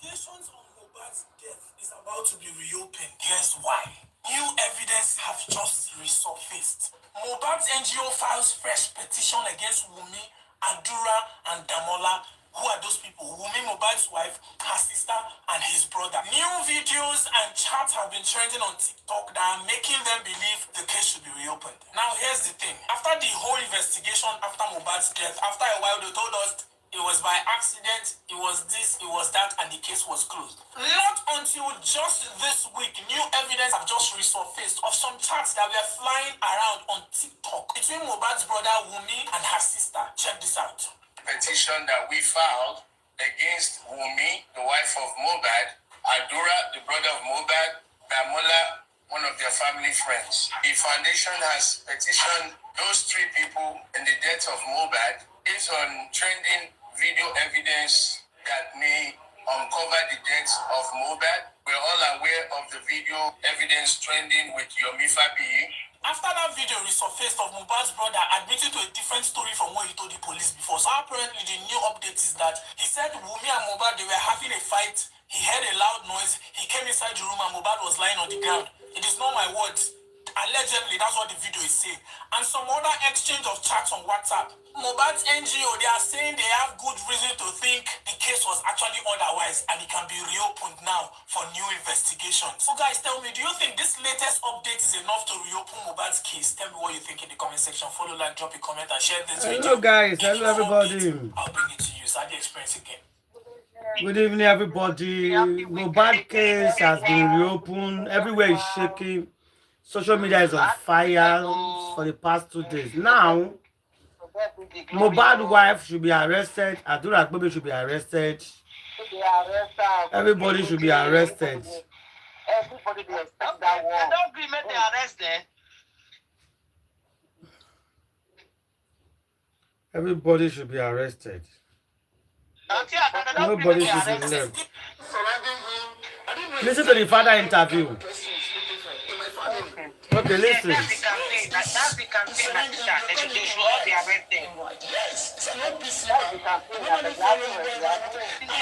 Investigations on Mohbad's death is about to be reopened. Here's why. New evidence have just resurfaced. Mohbad's NGO files fresh petition against Wunmi, Adura, and Damola. Who are those people? Wunmi, Mohbad's wife, her sister, and his brother. New videos and chats have been trending on TikTok that are making them believe the case should be reopened. Now, here's the thing. After the whole investigation after Mohbad's death, after a while, they told us it was by accident, it was this, it was that, and the case was closed. Not until just this week, new evidence have just resurfaced of some chats that were flying around on TikTok between Mohbad's brother Wunmi and her sister. Check this out. Petition that we filed against Wunmi, the wife of Mohbad, Adura, the brother of Mohbad, Damola, one of their family friends. The foundation has petitioned those three people in the death of Mohbad based on trending video evidence that may uncover the death of Mohbad. We're all aware of the video evidence trending with Yomi Fabiyi. After that video resurfaced of Mohbad's brother admitting to a different story from what he told the police before. So apparently the new update is that he said Wunmi and Mohbad, they were having a fight. He heard a loud noise. He came inside the room and Mohbad was lying on the ground. It is not my words. Allegedly, that's what the video is saying. And some other exchange of chats on WhatsApp. Mohbad's NGO, they are saying they have good reason to think the case was actually otherwise and it can be reopened now for new investigations. So guys, tell me, do you think this latest update is enough to reopen Mohbad's case? Tell me what you think in the comment section. Follow, like, drop a comment and share this video. Hello guys, hello everybody. I'll bring it to you. So the experience again. Good evening everybody. Mohbad case has been reopened. Everywhere is shaking. Social media is on fire for the past 2 days. Now, Mohbad's wife should be arrested. Adura Baby should be arrested. Everybody should be arrested. Everybody be expect that one. I don't agree, make the arrest there. Everybody should be arrested. Nobody should be left. Listen to the father interview. Okay, listen. That's the campaign. That's the campaign. They should all be arrested. Yes, it's an OPC. That's the campaign.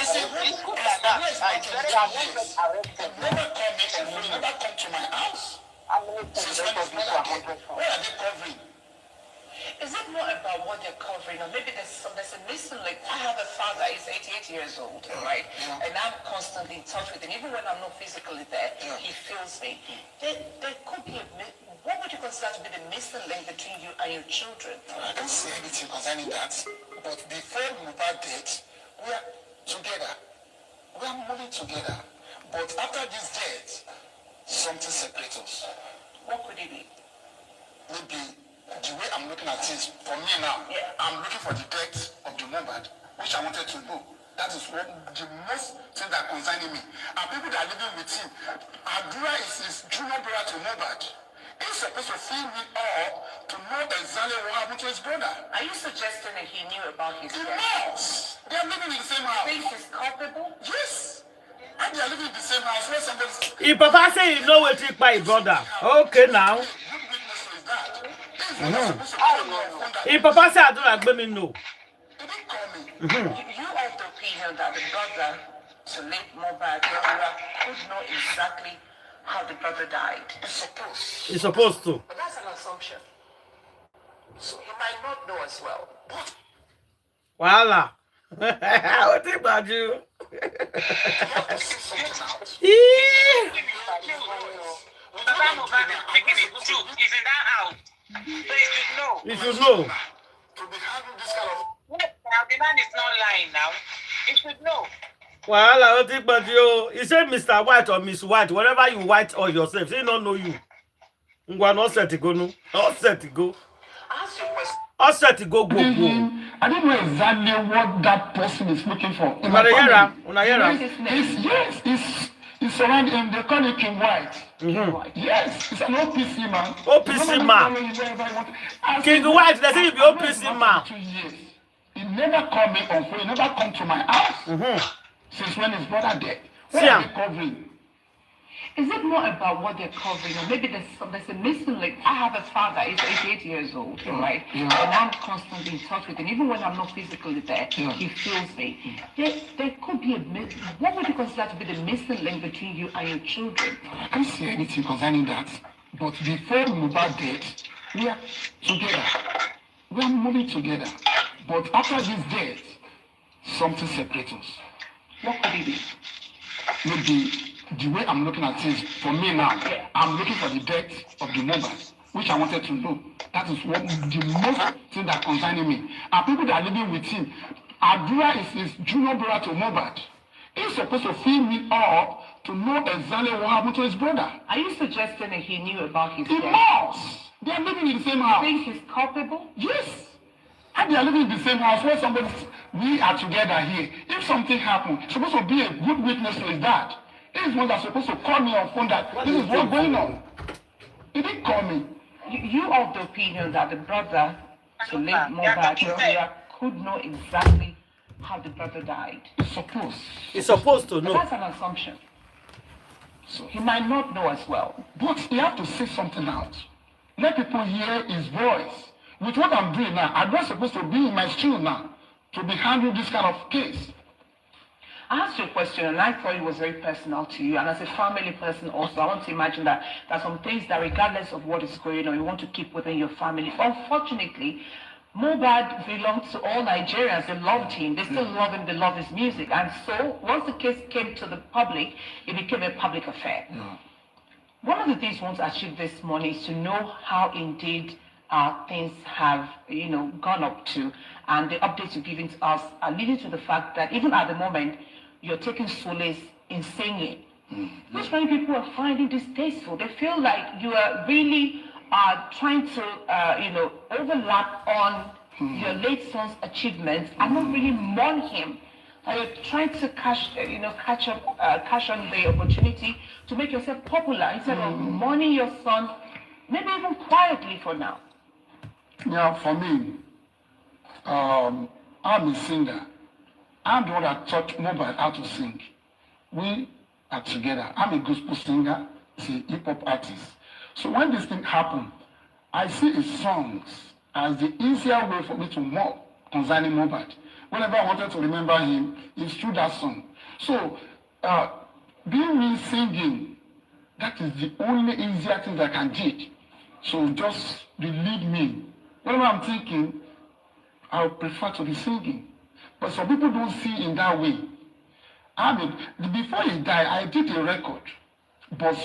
It's good like that. It's very arrested. Never come to my house. How many times Where are they covering? Is it more about what they're covering, or maybe there's a missing link? I have a father, he's 88 years old, right? Yeah. And I'm constantly in touch with him. Even when I'm not physically there, he feels me. There could be what would you consider to be the missing link between you and your children? I don't see anything concerning that. But before Mohbad death, we are together. We are moving together. But after this death, something separates us. What could it be? Maybe the way I'm looking at things, for me now, I'm looking for the death of the Mohbad, which I wanted to know. That is what the most thing that concerning me. And people that are living with him, Adura is his junior brother to Mohbad. He's supposed to feel me up to know exactly what happened to his brother. Are you suggesting that he knew about his He death? knows. They are living in the same house. Think he's culpable? Yes. And they are living in the same house where somebody... If Papa say he know what he by his brother. Okay now. Good witness to his dad. If Papa say I don't agree me no. He didn't call me. You of the opinion that the brother to late Mohbad could know exactly how the brother died? He's supposed to. But that's an assumption. So he might not know as well. Voila. What about you? He's in that house. So You should know. To be having this kind of... Yes, now the man is not lying now. He should know. Voila, what about you? He said Mr. White or Miss White, whatever you white or yourself, he don't know you. Ngwa no set to go no. All set to go. Ask your question. All set to go. I don't know exactly what that person is looking for. Unayera. Yes, it's surrounded him. They call it King White. King White. Yes, it's an OPC man. OPC man. King White, they say you be OPC man. 2 years. He never called me on phone. He never come to my house. Since when his brother dead. Where are they covering? Is it more about what they're covering, or maybe there's a missing link? I have a father, he's 88 years old, right? And I'm constantly in touch with him. Even when I'm not physically there, he feels me. There could be what would you consider to be the missing link between you and your children? I can't say anything concerning that. But before Mohbad death, we are together. We are moving together. But after this death, something separates us. What could it be? Maybe the way I'm looking at it, for me now, I'm looking for the death of the Mohbad, which I wanted to know. That is what the most thing that concerning me. And people that are living with him, Adura is his junior brother to Mohbad. He's supposed to fill me up to know exactly what happened to his brother. Are you suggesting that he knew about his He death? must. They are living in the same house. You think he's culpable? Yes. And they are living in the same house where we are together here. If something happened, it's supposed to be a good witness to his dad. He's one that's supposed to call me on phone that this is what's going on. He didn't call me. You of the opinion that the brother to late Mohbad could know exactly how the brother died. He's supposed to know. But that's an assumption. So he might not know as well. But he have to say something out. Let people hear his voice. With what I'm doing now, I'm not supposed to be in my school now to be handling this kind of case. I asked you a question and I thought it was very personal to you, and as a family person also, I want to imagine that there are some things that regardless of what is going on, you want to keep within your family. Unfortunately, Mohbad belonged to all Nigerians. They loved him. They still love him. They love his music. And so once the case came to the public, it became a public affair. One of the things we want to achieve this morning is to know how indeed things have, gone up to, and the updates you're giving to us are leading to the fact that even at the moment, you're taking solace in singing, which many people are finding distasteful. They feel like you are really trying to, overlap on your late son's achievements and not really mourn him. You're trying to catch on the opportunity to make yourself popular instead of mourning your son, maybe even quietly for now. Yeah, for me, I'm a singer. I'm the one that taught Mohbad how to sing. We are together. I'm a gospel singer, he's a hip-hop artist. So when this thing happened, I see his songs as the easier way for me to mourn concerning Mohbad. Whenever I wanted to remember him, it's through that song. So, being me singing, that is the only easier thing that I can do. So just relieve me. Whenever I'm thinking, I would prefer to be singing. But some people don't see in that way. Before he died, I did a record, but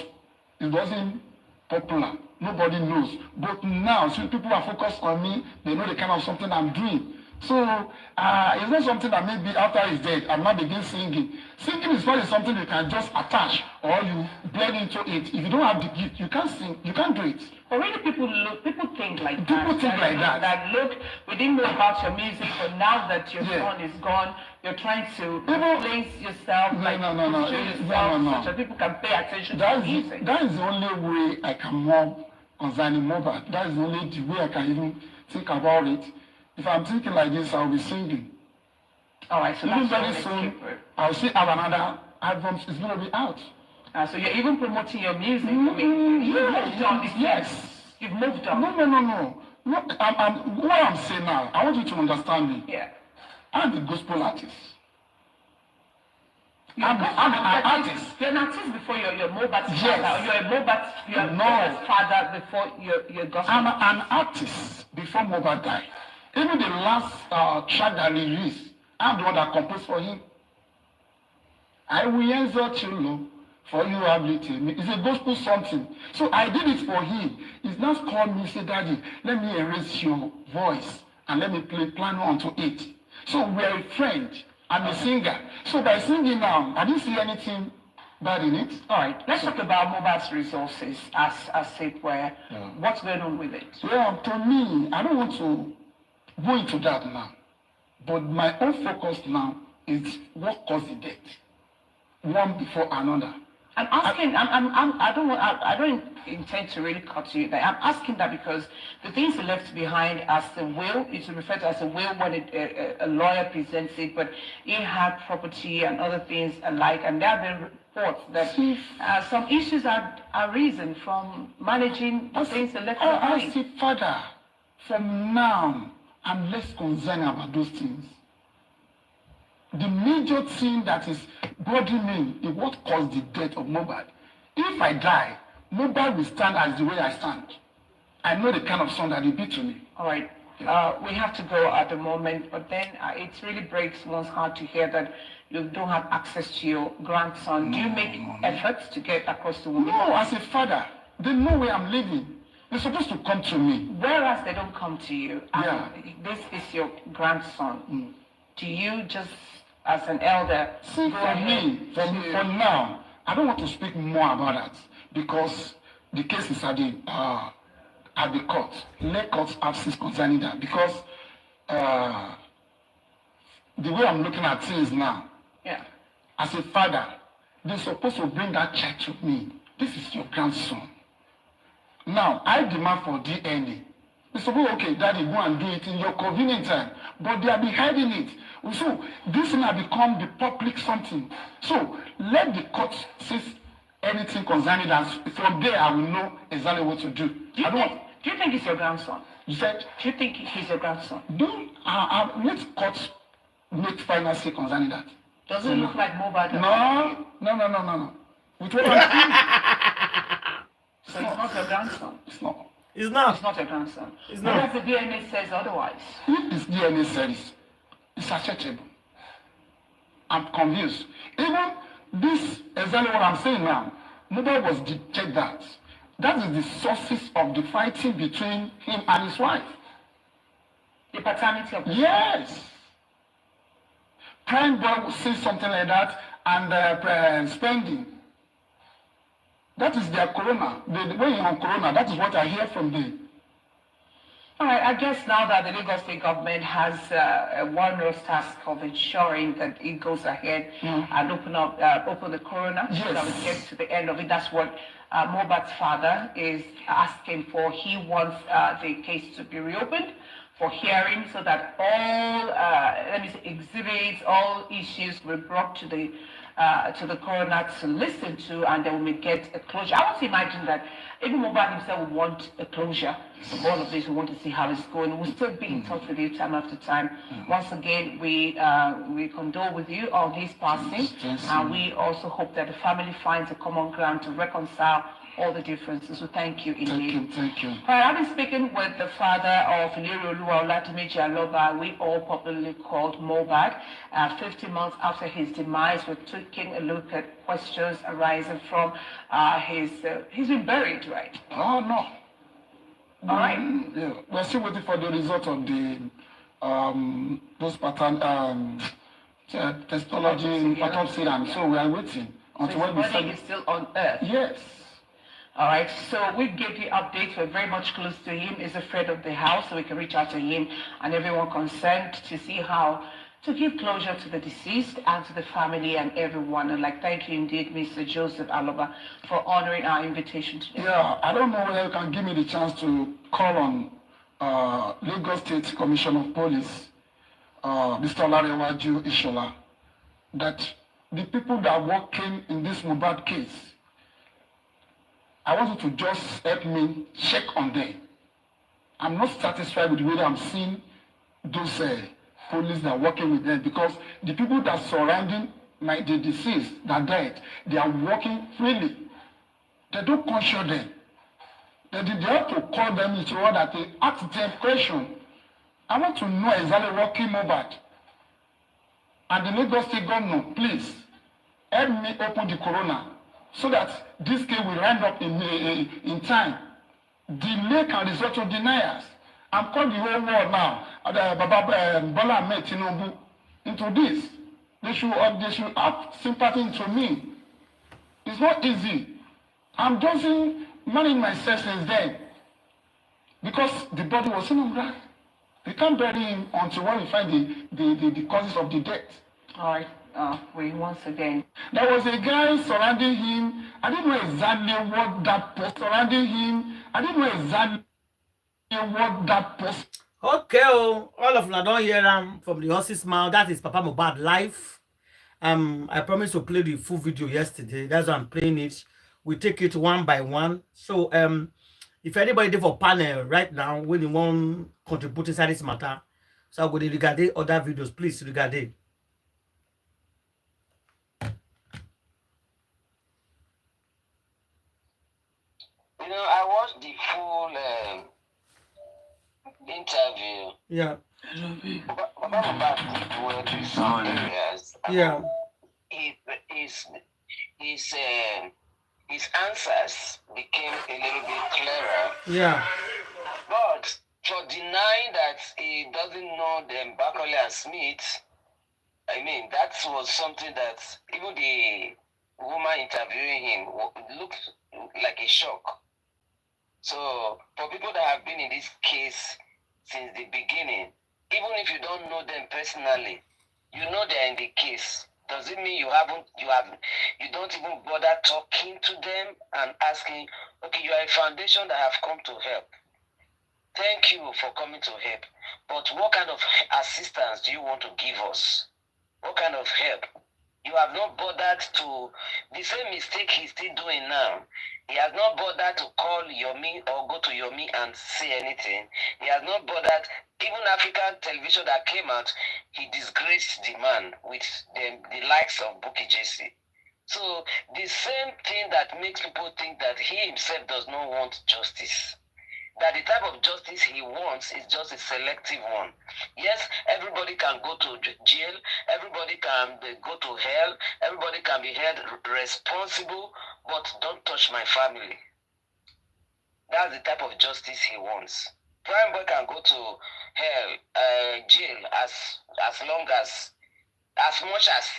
it wasn't popular. Nobody knows. But now, since people are focused on me, they know the kind of something I'm doing. So it's not something that maybe after he's dead, I might begin singing. Singing is not something you can just attach or you blend into it. If you don't have the gift, you can't sing, you can't do it. But really people think like that. People think like that. That look, we didn't know about your music, but now that your son is gone, you're trying to place yourself, so that people can pay attention to your music. That is the only way I can mourn concerning Mohbad. That is the only way I can even think about it. If I'm thinking like this, I'll be singing. All right, so even that's very soon, I'll see have another album. It's going to be out. So you're even promoting your music. You've moved on. Yes. You've moved on. No. Look, what I'm saying now, I want you to understand me. Yeah. I'm a gospel artist. I'm an artist. You're an artist before you're Mohbad's father. You're Mohbad's father before you're gospel. I'm an artist before Mohbad died. Even the last track that he released, I'm the one that composed for him. I will exalt you, Lord, for you have lifted me. It's a gospel something. So I did it for him. He's not called me, say, Daddy, let me erase your voice and let me play piano onto it. So we're a friend. I'm a singer. So by singing now, I didn't see anything bad in it. All right, let's talk about Mohbad's resources as it were. What's going on with it? Well, to me, I don't want to go into that now. But my own focus now is what caused the death. One before another. I'm asking. I don't intend to really cut you there. I'm asking that because the things he left behind as a will is referred to as a will when a lawyer presents it. But he had property and other things alike, and they have been thoughts that some issues are arisen from managing things left behind. I say, Father, from now, I'm less concerned about those things. The major thing that is bothering me is what caused the death of Mohbad. If I die, Mohbad will stand as the way I stand. I know the kind of son that he be to me. All right. We have to go at the moment, but then it really breaks one's heart to hear that you don't have access to your grandson. Do you make efforts to get across the woman? No, as a father, they know where I'm living. They're supposed to come to me. Whereas they don't come to you, Yeah. This is your grandson. Do you just, as an elder, See, for me, for now, I don't want to speak more about that because the case is at the court. Let courts have since concerning that because the way I'm looking at things now, as a father, they're supposed to bring that child to me. This is your grandson. Now, I demand for DNA. They're supposed, okay, daddy, go and do it in your convenient time. But they have been hiding it. So, this thing has become the public something. So, let the court say anything concerning that. From there, I will know exactly what to do. Do you think he's your grandson? You said? Do you think he's your grandson? Let courts make final say concerning that. Does it look like Mohbad? No. Which one? So it's not your grandson? It's not. It's not. It's not your grandson. It's not. Unless the DNA says otherwise. If this DNA says it's acceptable, I'm convinced. Even this, exactly what I'm saying now, nobody was detect that. That is the sources of the fighting between him and his wife. The paternity of the Yes. Prime boy will say something like that and spending. That is their corona. The way you're on corona, that is what I hear from them. All right, I guess now that the Lagos State government has a wondrous task of ensuring that it goes ahead and open the corona so that we get to the end of it. That's what Mohbad's father is asking for. He wants the case to be reopened for hearing so that all, exhibits, all issues were brought to the coroner to listen to, and then we get a closure. I want to imagine that even Mohbad himself would want a closure of all of this. We want to see how it's going. We'll still be in touch with you time after time. Once again, we condole with you on his passing, and we also hope that the family finds a common ground to reconcile all the differences. So thank you indeed. Thank you. All right, I've been speaking with the father of 𝗕𝗲𝗲 we all popularly called Mohbad. 50 months after his demise, we're taking a look at questions arising from he's been buried, right? Oh, no. All right. Yeah. We're still waiting for the result of the those pattern technology autopsy, and so we are waiting until his body is still on earth. Yes. All right, so we gave you updates. We're very much close to him. He's afraid of the house, so we can reach out to him and everyone concerned to see how to give closure to the deceased and to the family and everyone. And thank you indeed, Mr. Joseph Aloba, for honoring our invitation today. Yeah, I don't know whether you can give me the chance to call on Lagos State Commissioner of Police, Mr. 𝗕𝗲𝗀𝗀𝗀𝗀, that the people that are working in this Mohbad case, I want you to just help me check on them. I'm not satisfied with the way I'm seeing those police that are working with them, because the people that are surrounding the deceased that died, they are working freely. They don't caution them. They have to call them into order that they ask them questions. I want to know exactly what came Mohbad. And the Lagos State government, please help me open the corona, so that this case will end up in time. Delay can result to deniers. I'm calling the whole world now, Bola Ahmed Tinubu, into this. They should have sympathy to me. It's not easy. I'm just managing myself since then, because the body was in on ground. We can't bury him until when we find the causes of the death. All right. Once again. There was a guy surrounding him. I didn't know exactly what that was surrounding him. I didn't know exactly what that was. Okay, all of you don't hear from the horse's mouth. That is Papa Mohbad life. I promised to play the full video yesterday. That's why I'm playing it. We take it one by one. So if anybody did for panel right now, when you want contribute inside this matter, so I'm going to regard other videos. Please regard it. You know, I watched the full interview. Yeah. About some areas. Yeah. His answers became a little bit clearer. Yeah. But for denying that he doesn't know them Bakole and Smith, I mean, that was something that even the woman interviewing him looked like a shock. So for people that have been in this case since the beginning, even if you don't know them personally, you know they're in the case. Does it mean you don't even bother talking to them and asking, okay, you are a foundation that have come to help. Thank you for coming to help. But what kind of assistance do you want to give us? What kind of help? You have not bothered to, the same mistake he's still doing now. He has not bothered to call Yomi or go to Yomi and say anything. He has not bothered, even African television that came out, he disgraced the man with the likes of Bukky Jesse. So the same thing that makes people think that he himself does not want justice. That the type of justice he wants is just a selective one. Yes, everybody can go to jail, everybody can go to hell, everybody can be held responsible, but don't touch my family. That's the type of justice he wants. Prime boy can go to hell, jail as much as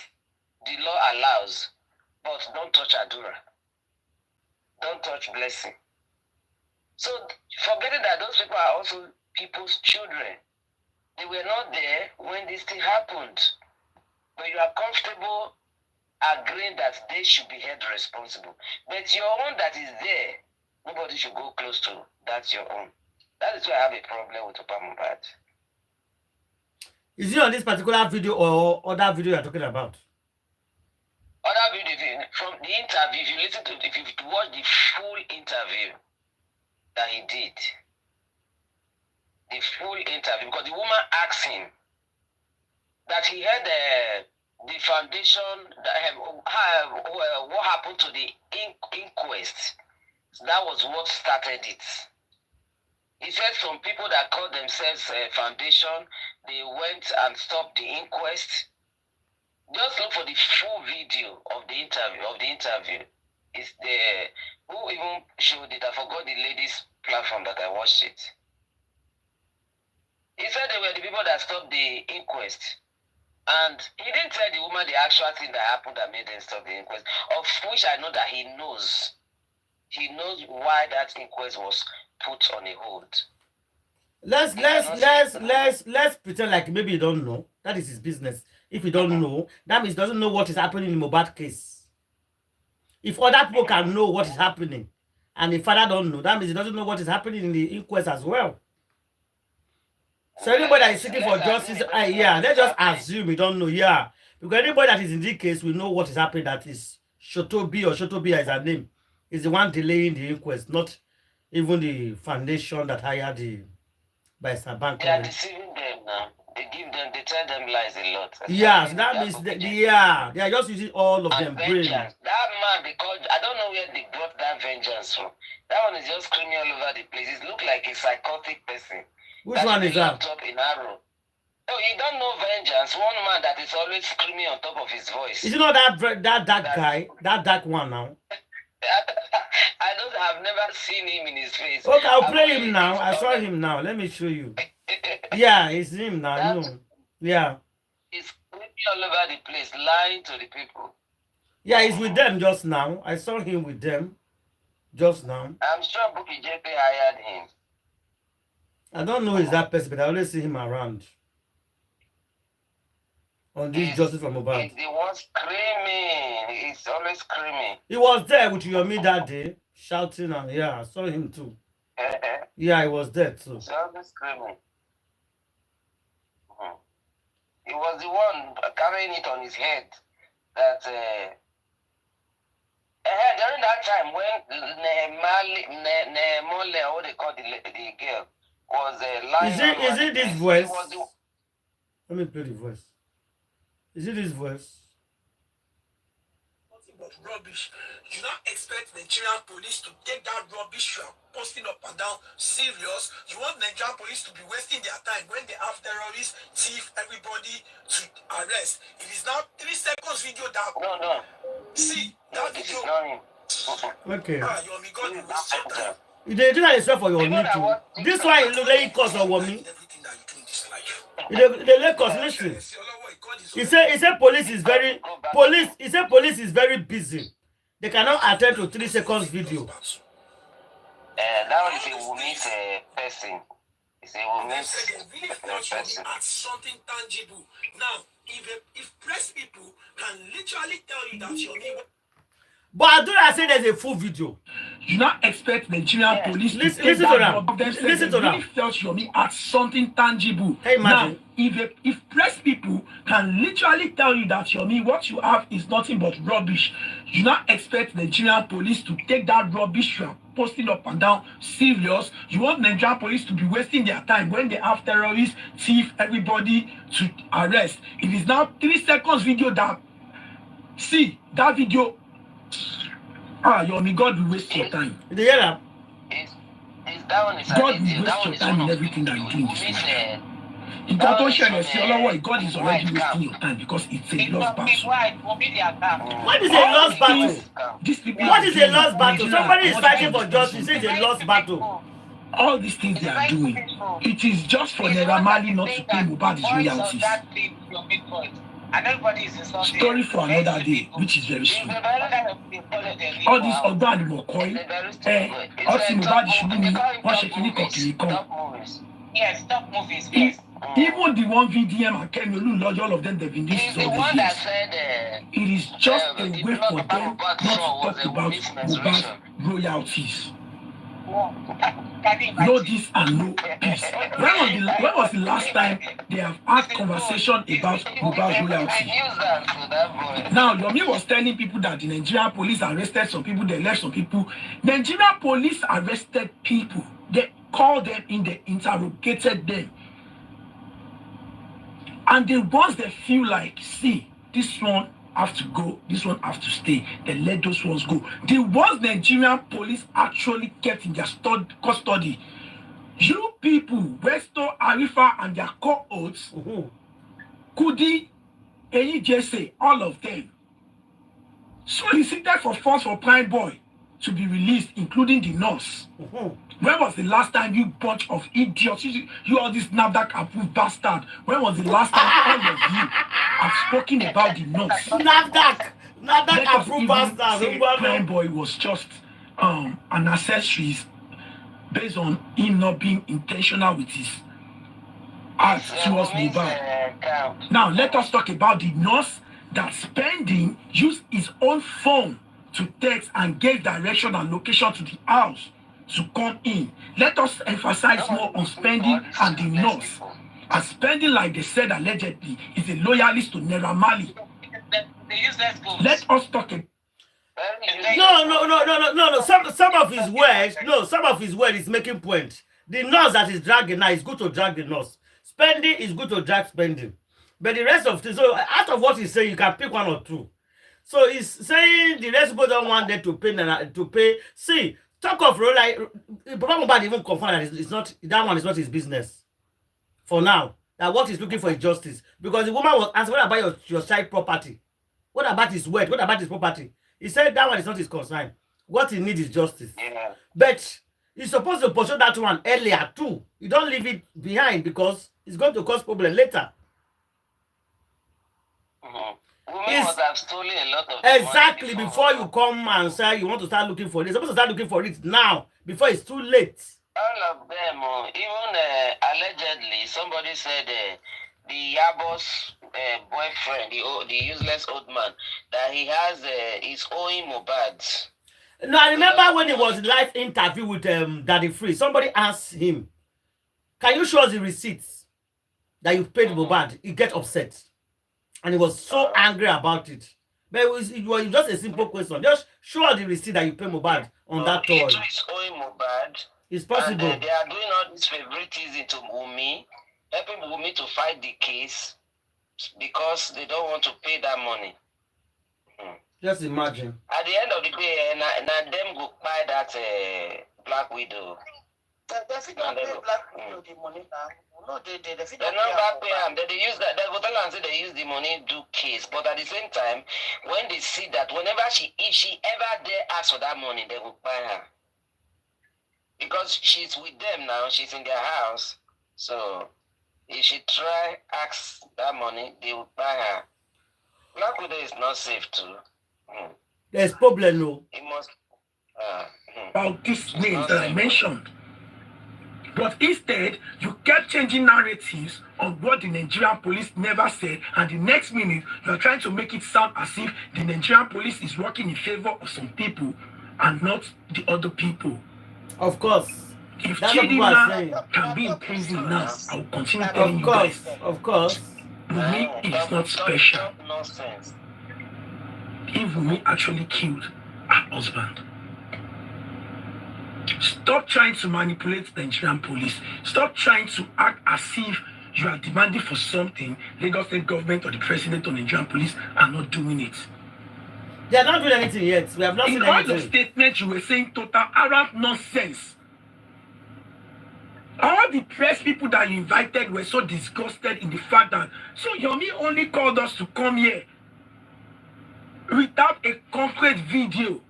the law allows, but don't touch Adura. Don't touch Blessing. So forgetting that those people are also people's children. They were not there when this thing happened. But you are comfortable agreeing that they should be held responsible. But your own that is there, nobody should go close to. That's your own. That is why I have a problem with Mohbad. Is it on this particular video or other video you're talking about? Other video, from the interview, if you watch the full interview that he did, the full interview, because the woman asked him that he had the foundation, that what happened to the inquest. That was what started it. He said some people that called themselves foundation, they went and stopped the inquest. Just look for the full video of the interview. It's the who even showed it. I forgot the lady's platform that I watched it. He said they were the people that stopped the inquest. And he didn't tell the woman the actual thing that happened that made them stop the inquest, of which I know that he knows. He knows why that inquest was put on a hold. Let's pretend like maybe you don't know. That is his business. If you don't know, that means he doesn't know what is happening in the Mohbad case. If other people can know what is happening, and the father don't know, that means he doesn't know what is happening in the inquest as well. So anybody that is seeking for justice, let's just assume we don't know, because anybody that is in this case will know what is happening. That is Shotobi, or Shotobi is her name, is the one delaying the inquest, not even the foundation that hired the by Saban. They are deceiving them now. They tell them lies a lot. Yes, that means they are just using all of them brain. That man, because I don't know where they brought that vengeance from. That one is just screaming all over the place. It looks like a psychotic person. Which one is that? Up in arrow. Oh, you don't know vengeance. One man that is always screaming on top of his voice. Is it not that guy? That dark one now? I've never seen him in his face. Okay, I'll play him now. I saw him now. Let me show you. Yeah, it's him now. Yeah. He's screaming all over the place, lying to the people. Yeah, he's with them just now. I saw him with them just now. I'm sure Bukky Jesse hired him. I don't know if that person, but I always see him around. On this justice from Mohbad. He was screaming. He's always screaming. He was there with Yomi that day, shouting, and I saw him too. Yeah, he was there too. He's always screaming. He was the one carrying it on his head. that during that time when 𝗦𝘁ᾂ, what they call the girl, was lying. Is it this voice? Let me play the voice. Is it this voice? Nothing but rubbish. You not expect Nigerian police to take that rubbish you are posting up and down serious. You want Nigerian police to be wasting their time when they have terrorists, thief, everybody to arrest. It is now 3 seconds video that. No. See that This video. is not him. Okay. You me God will waste your time. They do that yourself for your need to. This one is looking cause of woman. Everything that you do in this life. They let us listen. He said police is very busy. They cannot attend to 3 seconds video. That one is a woman's person. It's a woman's person. At something tangible. Now, if press people can literally tell you that your name. But I don't say there's a full video. You not expect Nigerian police Listen to take to that them. job. Listen to them. Really felt Yomi at something tangible. Hey, now, imagine. if press people can literally tell you that Yomi, what you have is nothing but rubbish, you not expect Nigerian police to take that rubbish you are posting up and down serious. You want Nigerian police to be wasting their time when they have terrorists, thief, everybody to arrest. It is now 3 seconds video that. See that video. Yomi, God will waste your time. Did you hear that? That one is God will waste your time in everything that you do in this life. God is already wasting your time because it's a lost battle. What is a lost battle? These people What is a lost battle? Somebody is fighting for justice. It's a lost battle. All these things they are doing, it is just for 𝗕𝗲𝗲 not to pay Mohbad his royalties. And everybody is insulting. Story for another day, which is very soon. All this Ogba and Mokoy, Oti Mohbad Shubumi, Stop movies. Yes, stop movies, yes. Even the one VDM and Kemi Lodge, all of them, they've been this He's all the the one that years. said It is just a way for them not to talk about Mohbad's royalties. No this and no peace. When was the last time they have had conversation about Mohbad's royalty? Now, Yomi was telling people that the Nigerian police arrested some people, they left some people. Nigerian police arrested people. They called them in, they interrogated them. And the ones they feel like, see, this one have to go, this one have to stay, they let those ones go. The ones Nigerian police actually kept in their custody, you people, Westo, Arifa, and their cohorts, Kudi, AEJC, all of them, solicited for funds for Prime Boy to be released, including the nurse. When was the last time you bunch of idiots, you all this NAFDAC approved bastard, when was the last time all of you have spoken about the nurse? NAFDAC approved bastard. Prime Boy was just an accessory based on him not being intentional with his acts towards Mohbad. Now let us talk about the nurse that spending used his own phone to text and gave direction and location to the house to come in. Let us emphasize more on spending and the nurse. And spending, like they said allegedly, is a loyalist to 𝗕𝗲𝗲. Let us talk about. No. Some of his words is making point. The nurse that is dragging now is good to drag the nurse. Spending is good to drag spending. But the rest of the, so out of what he's saying, you can pick one or two. So he's saying the rest people don't want them to pay. See, talk of role like Mohbad even confirm that it's not, that one is not his business. For now, that what he's looking for is justice. Because the woman was asked, what about your child property? What about his wealth? What about his property? He said that one is not his concern. What he needs is justice. Yeah. But he's supposed to pursue that one earlier too. You don't leave it behind because it's going to cause problem later. Women must have stolen a lot of exactly money before you come and say you want to start looking for it. You're supposed to start looking for it now before it's too late. All of them, even allegedly, somebody said the Yabo's boyfriend, the useless old man, that he has is owing Mohbad. No, I remember when it was live interview with Daddy Free, somebody asked him, can you show us the receipts that you paid Mohbad? He get upset. And he was so angry about it. But it was just a simple question. Just show the receipt that you pay Mohbad on that toy. It is owing Mohbad. It's possible. And they are doing all this favoritism to Wunmi, helping Wunmi to fight the case because they don't want to pay that money. Just imagine. At the end of the day, now them go buy that Black Widow. They fit not pay Black Widow the money now. No, they fit not pay them. They use that. They go tell and say they use the money do case. But at the same time, when they see that whenever if she ever dare ask for that money, they will buy her. Because she's with them now, she's in their house. So if she try ask that money, they will buy her. Black Widow is not safe too. There's problem, no. It must about these names that I mentioned. But instead, you kept changing narratives on what the Nigerian police never said, and the next minute, you are trying to make it sound as if the Nigerian police is working in favor of some people and not the other people. Of course. If Chidinma can be in prison now, I will continue telling you guys. Of course. Wunmi is not special. Nonsense. If Wunmi actually killed her husband, stop trying to manipulate the Nigerian police. Stop trying to act as if you are demanding for something. Lagos State government or the president or Nigerian police are not doing it. They are not doing anything yet. We have not seen anything. In all the statements you were saying total Arab nonsense. All the press people that you invited were so disgusted in the fact that Yomi only called us to come here without a concrete video.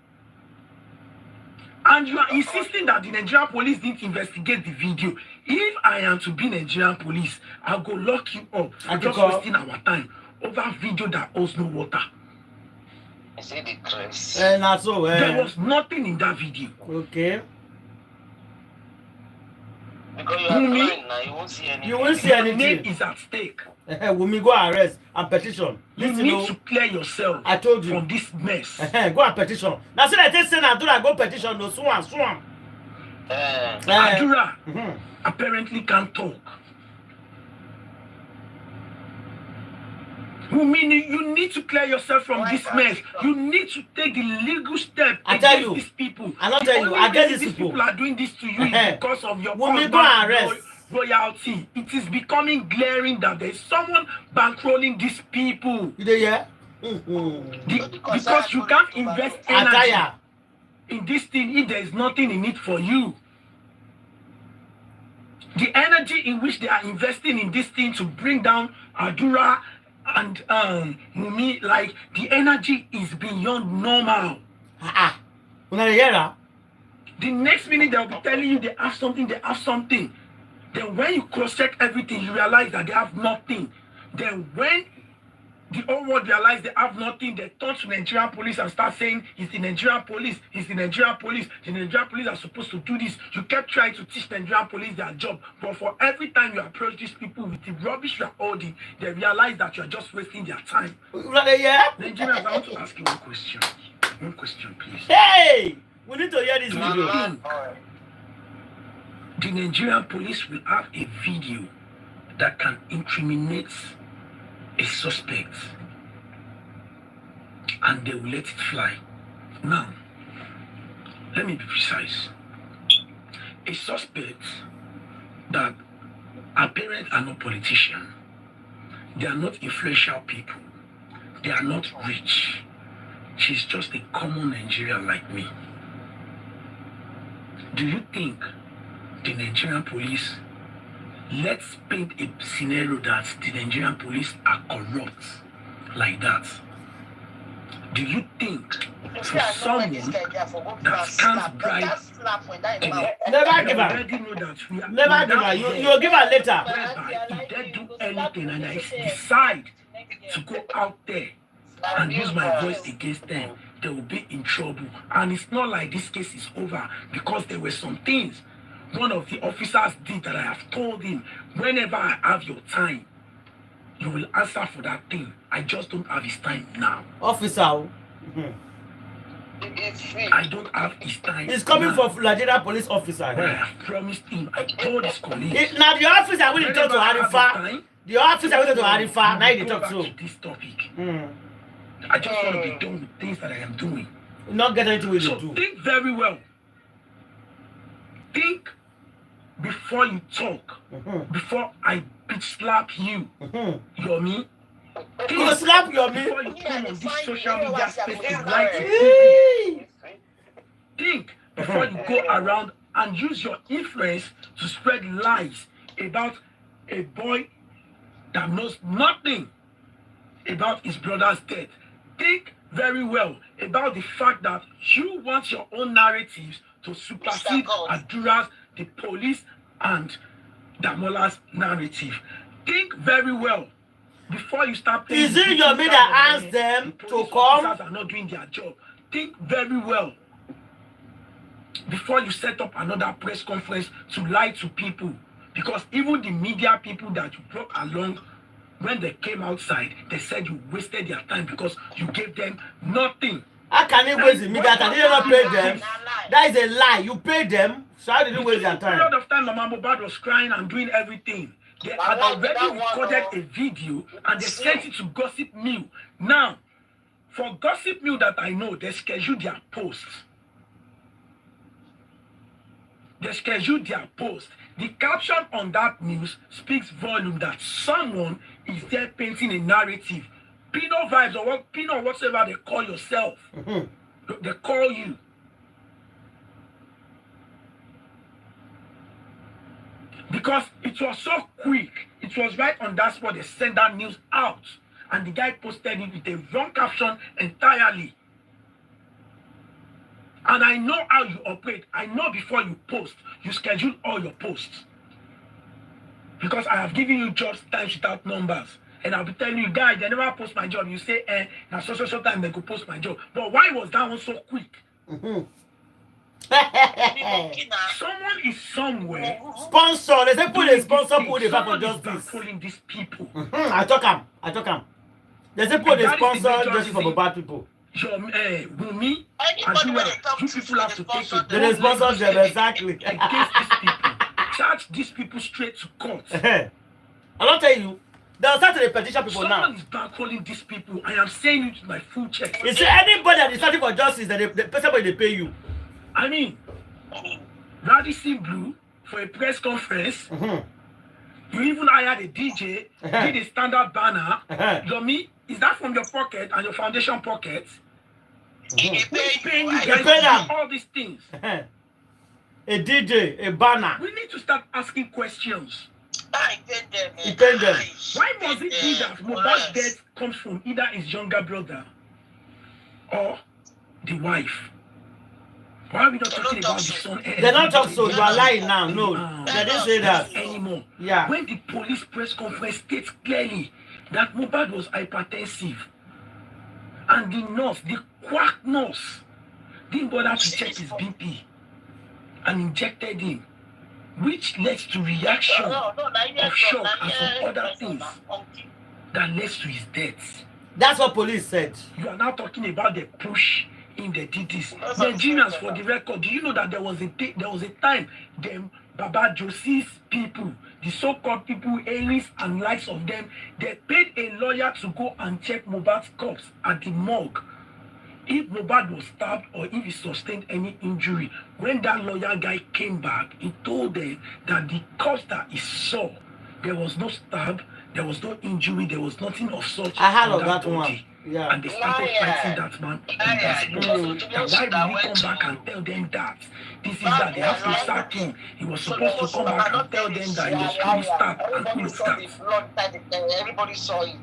And you are insisting that the Nigerian police didn't investigate the video. If I am to be Nigerian police, I'll go lock you up for just wasting our time over video that owes no water. I say the Chris. There was nothing in that video. Okay. Because you are blind now, you won't see anything. You won't see anything. Your name is at stake. Wunmi, go arrest and petition. You need to clear yourself. I told you from this mess. Go and petition. Now, so I tell say Adura go petition. No, swan. Adura apparently can't talk. Wunmi, you need to clear yourself from this mess. You need to take the legal step against these people. I not tell you. Against these people are doing this to you is because of your Wunmi, go and arrest. Royalty. It is becoming glaring that there is someone bankrolling these people. You hear? Because you can't invest energy in this thing if there is nothing in it for you. The energy in which they are investing in this thing to bring down Adura and Wunmi, like the energy is beyond normal. The next minute they'll be telling you they have something. Then when you cross-check everything, you realize that they have nothing. Then when the whole world realize they have nothing, they turn to Nigerian police and start saying, it's the Nigerian police, it's the Nigerian police. The Nigerian police are supposed to do this. You kept trying to teach the Nigerian police their job. But for every time you approach these people with the rubbish you are holding, they realize that you are just wasting their time. Nigerians, I want to ask you one question. One question, please. Hey! We need to hear this video. The Nigerian police will have a video that can incriminate a suspect and they will let it fly. Now, let me be precise. A suspect that our parents are not politicians, they are not influential people, they are not rich. She's just a common Nigerian like me. Do you think the Nigerian police, let's paint a scenario that the Nigerian police are corrupt like that? Do you think for someone that can't bribe, never give her. Never give her. You'll give her later. Whereby if they do anything and I decide to go out there and use my voice against them, they will be in trouble. And it's not like this case is over, because there were some things one of the officers did that I have told him, whenever I have your time, you will answer for that thing. I just don't have his time now. Officer. I don't have his time. He's coming from Nigerian police officer. But I have promised him, I told his colleagues. Now the officer will talk to Harifa. The officer will talk to Harifa. Now they talk to this topic. I just want to be done with things that I am doing. Not get anything with So you do. think very well. Think before you talk. Before I bitch slap you. Yomi. You slap your me. Before you come on this social media space to lie to people. Think before you go around and use your influence to spread lies about a boy that knows nothing about his brother's death. Think very well about the fact that you want your own narratives to supersede Adura's, the police, and Damola's narrative. Think very well before you start. Is it your me that asked them to come? Are not doing their job. Think very well before you set up another press conference to lie to people, because even the media people that you brought along, when they came outside, they said you wasted their time because you gave them nothing. How can you waste the media? Can you not pay them? That is a lie. You pay them, so how did you waste their time? A lot of time, Mama Mohbad was crying and doing everything. They had already recorded a video and they sent it to Gossip Mill. Now, for Gossip Mill that I know, they scheduled their posts. They scheduled their post. The caption on that news speaks volume that someone is there painting a narrative. Pino vibes or what, Pino whatever they call yourself. They call you. Because it was so quick. It was right on that spot they sent that news out. And the guy posted it with a wrong caption entirely. And I know how you operate. I know before you post, you schedule all your posts. Because I have given you jobs times without numbers. And I'll be telling you, guys, they never post my job. You say, now so time they go post my job. But why was that one so quick? Someone is somewhere. Sponsor. They say put a sponsor, put the back on justice. Controlling these people. I talk him. They say put a sponsor justice for the bad people. Wunmi, you people have to take it. They sponsor them, exactly. Against these people. Charge these people straight to court. I don't tell you. They'll start to petition people Someone now. Someone is bankrolling these people. I am saying it with my full check. You see, anybody that is fighting for justice, that the person will they pay you. I mean, Radisson Blue for a press conference. You even hired a DJ, did a standard banner. Yomi, is that from your pocket and your foundation pocket? Who's paying you guys to do all these things? A DJ, a banner. We need to start asking questions. I paid them. Why must it be that Mohbad's death comes from either his younger brother or the wife? Why are we not talking about the son? They don't talk so. You are lying now. No, they didn't say that anymore. Yeah. When the police press conference states clearly that Mohbad was hypertensive, and the nurse, the quack nurse, didn't bother to check his BP and injected him, which led to reaction of shock and some other things that led to his death. That's what police said. You are now talking about the push in the did this. Nigerians, for the record, do you know that there was a time them Baba Josie's people, the so-called people, aliens and likes of them, they paid a lawyer to go and check Mohbad's corpse at the morgue. If Mohbad was stabbed or if he sustained any injury, when that lawyer guy came back, he told them that the corpse that he saw, there was no stab, there was no injury, there was nothing of such. I heard of that one. Yeah. And they started fighting that man. Now why did he come back and tell them that? This is that they have to sack him. He was supposed to come back and tell them that he was fully stabbed and fully stabbed. Everybody saw it.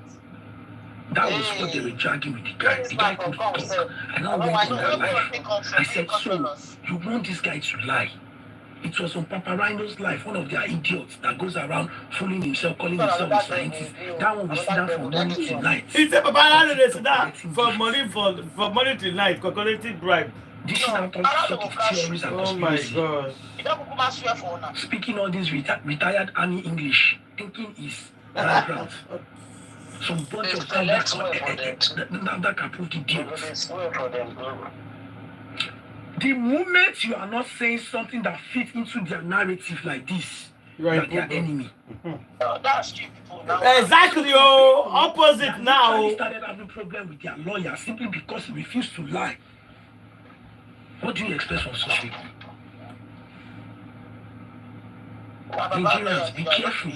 That was what they were dragging with the guy. The guy could talk. And I went on that life. I said, so you want this guy to lie? It was on Papa Rhino's life, one of their idiots that goes around fooling himself, calling himself a scientist. That one will sit down from morning till night. He said Papa Rhino they sit down for money till night, calculating bribe. This is not talking theories and conspiracy. Oh my gosh. Speaking all this retired army English, thinking is background. Some bunch of that approved idiots. The moment you are not saying something that fits into their narrative like this, that they are enemy. That's cheap people now. Exactly, oh, opposite now. They started having problem with their lawyer simply because he refused to lie. What do you expect from such people? Nigerians, be careful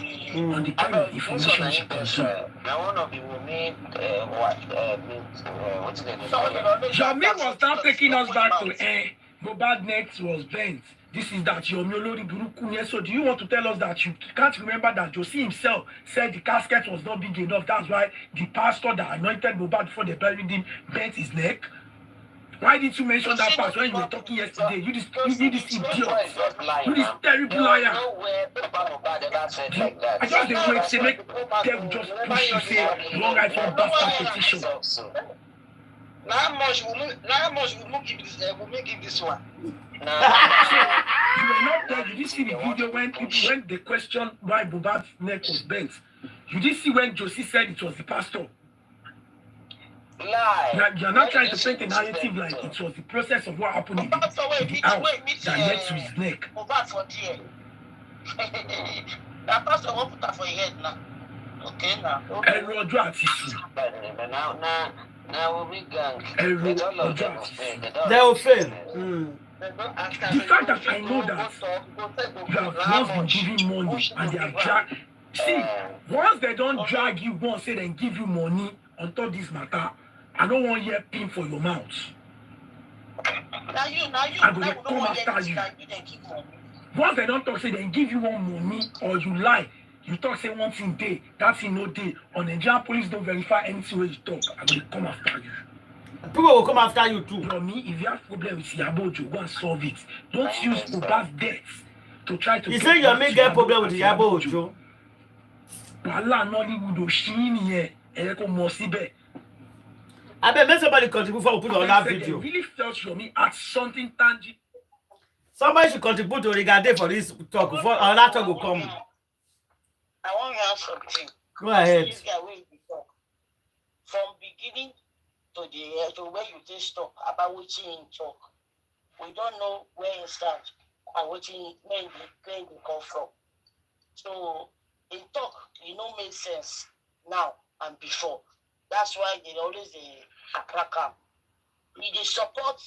on the kind of information you consume. Now one of the women, what's the name? Jamin was now taking us back to Mohbad neck was bent. This is that your Olori Buruku. So do you want to tell us that you can't remember that Josie himself said the casket was not big enough? That's why the pastor that anointed Mohbad before they buried him bent his neck? Why did you mention that part when you were talking yesterday? You this idiot. You this terrible liar. I just didn't wait to make them just push you say long iPhone bastard petition. Now how much will give this one? So you were not there. You didn't see the video when they questioned why Mohbad's neck was bent. You didn't see when Josie said it was the pastor. Lie. You're not trying to paint a narrative like it was the process of what happened in the house that led to his neck. That pastor won't put that for your head now. Okay now. Now we gang. They will fail. The fact that I know that you have once been giving money and they have dragged. See, once they don't drag you once, say they give you money on top this matter, I don't want your pin for your mouth. I'm going to come after you. Once they don't talk, say they give you one money or you lie. You talk, say one thing day, that thing no day. On Nigerian police don't verify anything when you talk. I'm going to come after you. People will come after you too. For me, if you have problem with Yabojo, go and solve it. Don't use Mohbad's death to try to. You say you may get problem with Yabojo. Wala Nollywood Oshini Ereko Mosibe. I bet make somebody contribute before we put on that video. Really felt for me at something tangible. Somebody should contribute to regard for this talk before another talk will come. I want to have something. Go ahead. From beginning to where you just talk about what you talk, we don't know where it starts and where it come from. So in talk, make sense now and before. That's why they always crack up. They support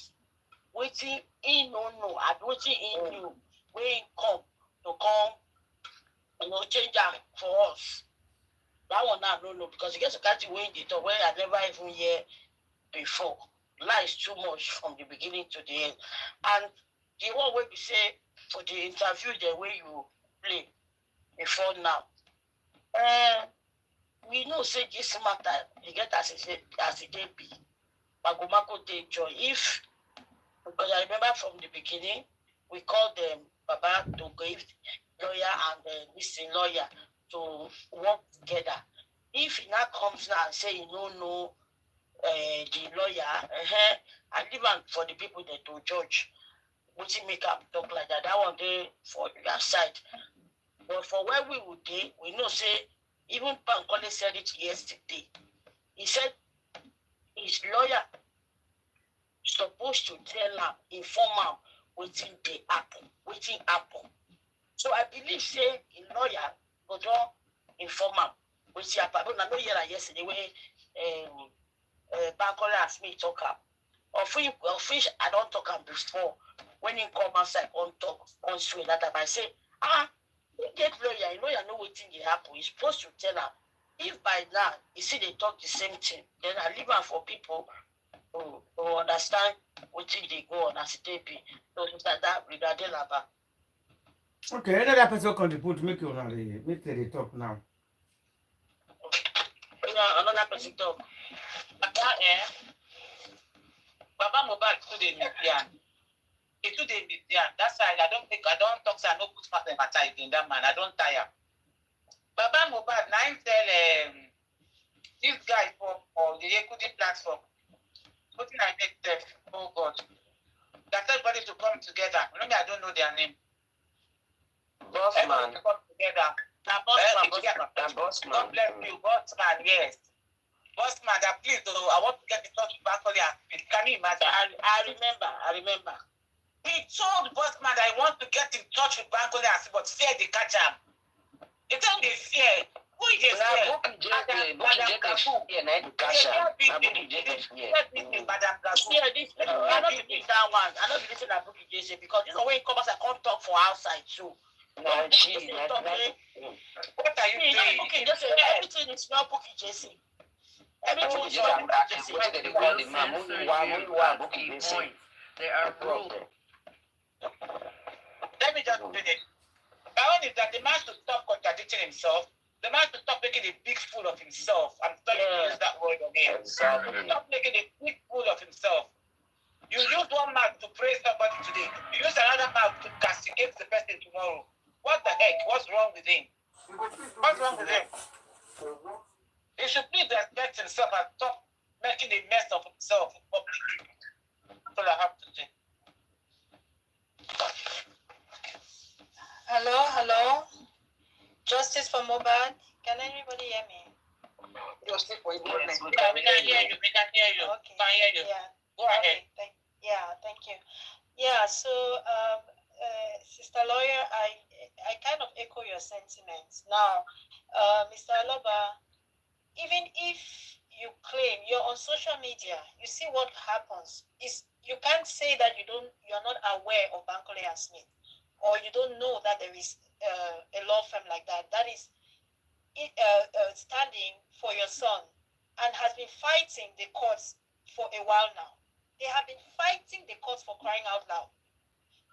waiting in no and waiting in you where it come to come. Change that for us. That one now, no, because you get to catch away in the top where I never even hear before. Lies too much from the beginning to the end. And the one way we say for the interview, the way you play before now. We know say this matter, you get as it be. Bagumako take joy. If because I remember from the beginning, we called them Baba to give lawyer and missing lawyer to work together. If he now comes now and say you don't know the lawyer, I leave am for the people that to judge. Which make up talk like that. That one day for their side. But for where we would be, we know say even Pankole said it yesterday. He said his lawyer supposed to tell him, inform him waiting the happen, waiting happen. So I believe say a lawyer go don't inform him which happen. But I know yesterday when Pankole asked me to talk up. Of which I don't talk him before. When he come outside on talk on swing that time, I say, you get lawyer, you know what thing happen. You're supposed to tell her. If by now you see they talk the same thing, then I leave her for people who understand what thing they go on as it be. So it's like that regarding about. Okay, another person contribute make you make the talk now. Another person talk. Baba Mohbad today It today that's why I don't talk so I no put matter again that man. I don't tire. Baba Mohbad now tell this guy for the equity platform. Putting I make them, oh God. That everybody to come together. Remember I don't know their name. Bossman. To come together. Bossman. God bless you, Bossman, yes. Bossman, that please I want to get in touch with Bankole. Can you imagine? I remember. He told Bossman that I want to get get in touch with Bankole and say, but fear they catch him. They tell they fear. Who is they fear? Madam Gafu. Madam Gafu. I don't believe that one. I don't believe that Bukky Jesse because you know when he comes, I can't talk for outside too. No, what are you saying? Bukky Jesse, everything is not Bukky Jesse. Everything is not Bukky Jesse. They are rules. Let me just put it. My own is that the man should stop contradicting himself. The man should stop making a big fool of himself. I'm sorry to use that word again. Stop making a big fool of himself. You use one mouth to praise somebody today. You use another mouth to castigate the person tomorrow. What the heck? What's wrong with him? What's wrong with him? He should please respect himself and stop making a mess of himself in public. That's all I have to say. Hello. Justice for Mohbad. Can anybody hear me? Justice for Mohbad. Yeah, we can hear you. Okay. Can hear you. Yeah. Go ahead. Okay. Thank you. Yeah, so Sister Lawyer, I kind of echo your sentiments. Now, Mr. Aloba, even if you claim you're on social media, you see what happens. Is you can't say that you're not aware of Bankole and Smith, or you don't know that there is a law firm like that is standing for your son and has been fighting the courts for a while now. They have been fighting the courts for crying out loud.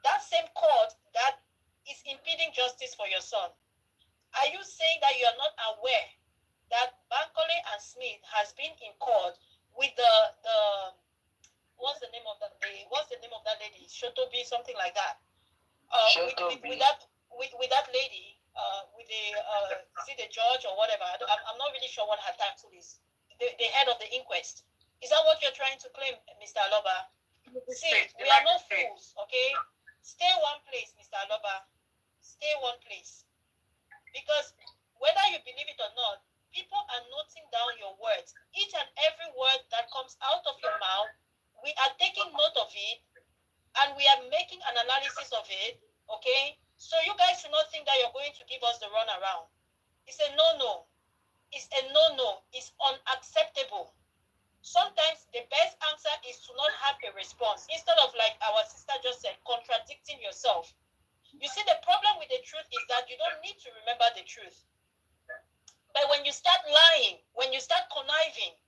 That same court that is impeding justice for your son. Are you saying that you are not aware that Bankole and Smith has been in court with the what's the name of that lady? Shotobi, something like that. With that lady, with the is it the judge or whatever? I'm not really sure what her title is. The head of the inquest. Is that what you're trying to claim, Mr. Aloba? See, we are not fools, okay? Stay one place, Mr. Aloba. Stay one place. Because whether you believe it or not, people are noting down your words. Each and every word that comes out of your mouth, we are taking note of it, and we are making an analysis of it, okay? So you guys should not think that you're going to give us the runaround. It's a no-no. It's a no-no. It's unacceptable. Sometimes the best answer is to not have a response instead of, like our sister just said, contradicting yourself. You see, the problem with the truth is that you don't need to remember the truth. But when you start lying, when you start conniving,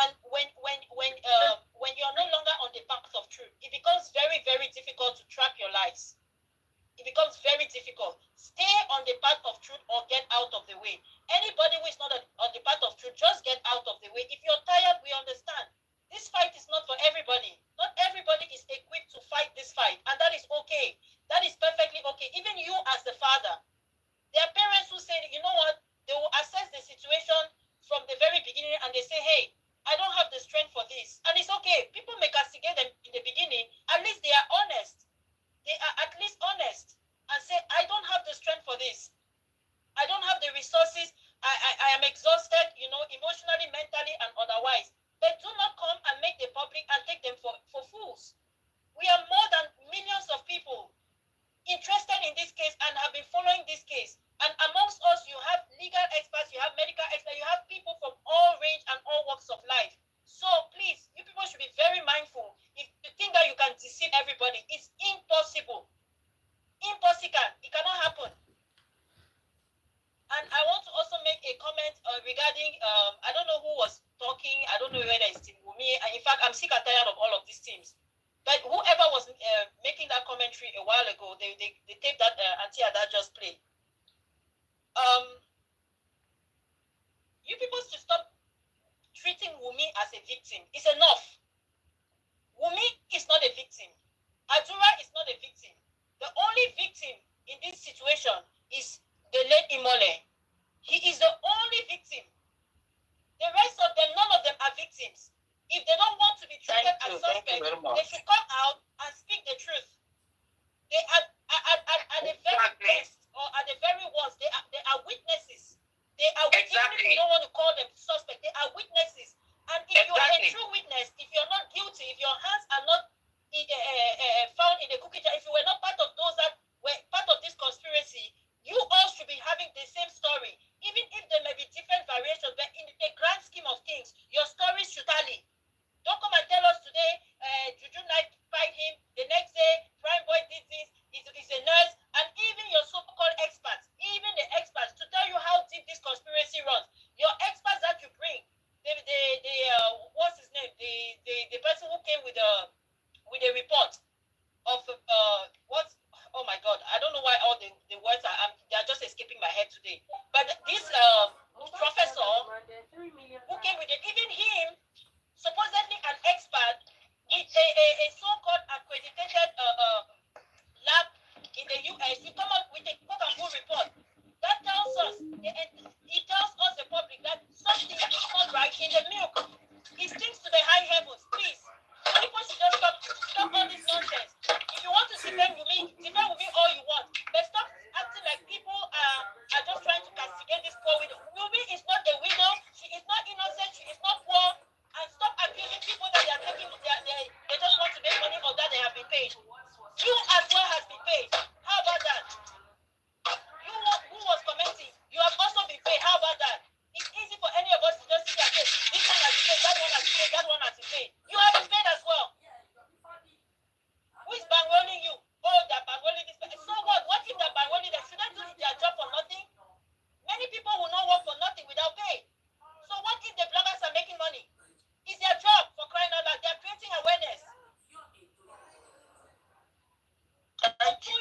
and when you're no longer on the path of truth, it becomes very, very difficult to track your lives. It becomes very difficult. Stay on the path of truth or get out of the way. Anybody who is not on the path of truth, just get out of the way. If you're tired, we understand. This fight is not for everybody. Not everybody is equipped to fight this fight. And that is okay. That is perfectly okay. Even you as the father. There are parents who say, you know what? They will assess the situation from the very beginning and they say, hey, I don't have the strength for this. And it's okay. People may castigate them in the beginning. At least they are honest. They are at least honest and say, I don't have the strength for this. I don't have the resources. I am exhausted, emotionally, mentally, and otherwise. But do not come and make the public and take them for fools. We are more than millions of people interested in this case and have been following this case. And amongst us, you have legal experts, you have medical experts, you have people from all range and all walks of life. So please, you people should be very mindful. If you think that you can deceive everybody, it's impossible. Impossible. It cannot happen. And I want to also make a comment regarding, I don't know who was talking. I don't know whether it's Team Wumi. In fact, I'm sick and tired of all of these teams. But whoever was making that commentary a while ago, they taped that Auntie Ada just played. You people should stop treating Wumi as a victim. It's enough. Wumi is not a victim. Adura is not a victim. The only victim in this situation is the late Imole. He is the only victim. The rest of them, none of them are victims. If they don't want to be treated as suspects, they should come out and speak the truth. They are at the very best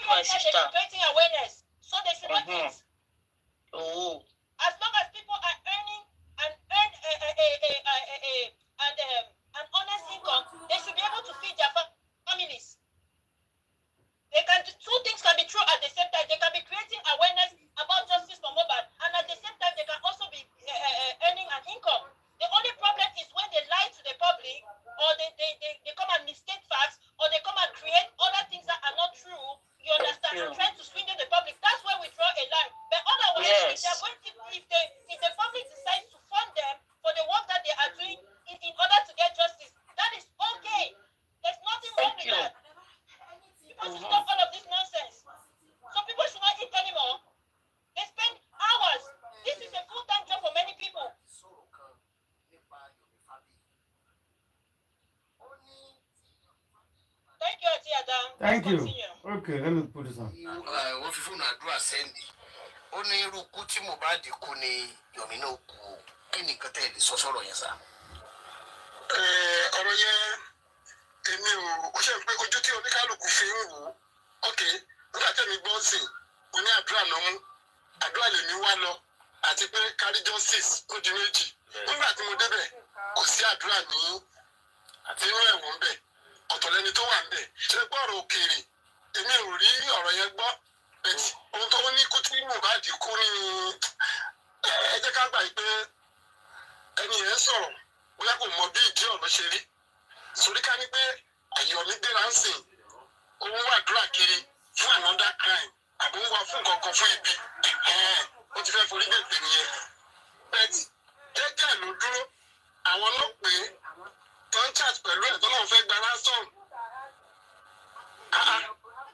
my sister. They're creating awareness, so they should not eat. Oh. As long as people are earning and earn an honest income, they should be able to feed their families. They can do two things can be true at the same time. They can be creating awareness about justice for Mohbad, and at the same time, they can also be earning an income. The only problem is when they lie to the public, or they come and mistake facts, or they come and create other things that are not true. You understand? And trying to swindle the public. That's where we draw a line. But otherwise, if the public decides to fund them for the work that they are doing in order to get justice, that is okay. There's nothing wrong with that. People should stop all of this nonsense. So people should not eat anymore. They spend hours. This is a full-time job for many people. Thank you, Auntie Adam. Thank you. Okay, let me put this on. Wọ́n fi fóònù àdúrà sẹ́ndì. Ó ní irú kú tí Mohbad kú ni Yomi náà kú. Kí ni nǹkan tẹ́ ẹ lè sọ sọ̀rọ̀ yẹn sá? Ọ̀rọ̀ yẹn èmi ò ṣe pé ojú tí oníkálukú fi ń wò ó. Ok, nígbà tẹ́mi gbọ́ sí mo ní àdúrà náà mú. Àdúrà lèmi wá lọ àti pé kárí justice ó di méjì. Nígbà tí mo débẹ̀ kò sí àdúrà nínú ẹ̀wọ̀n bẹ̀. Ọ̀tọ̀ lẹni tó wà ń bẹ̀. Ṣé gbọ́rọ̀ òkèèrè? Èmi ò rí ọ̀rọ̀ yẹn gbọ́. Bẹ̀tì ohun tó ní kú tí Mohbad kú ní ẹ jẹ́ ká gbà pé ẹni yẹn sọ̀rọ̀ bóyá kò mọ bí ìdí ọ̀rọ̀ ṣe rí. Sórí ká ní pé Yomi gbéra ń sìn owó wàdúrà kiri fún another crime àbí ń wá fún kankan fún ibi. Ó ti fẹ́ forí gbègbè nìyẹn. Bẹ̀tì jẹ́jẹ́ ló dúró. Àwọn ló pè é tó ń chat pẹ̀lú ẹ̀ tó náà fẹ́ gba ransom.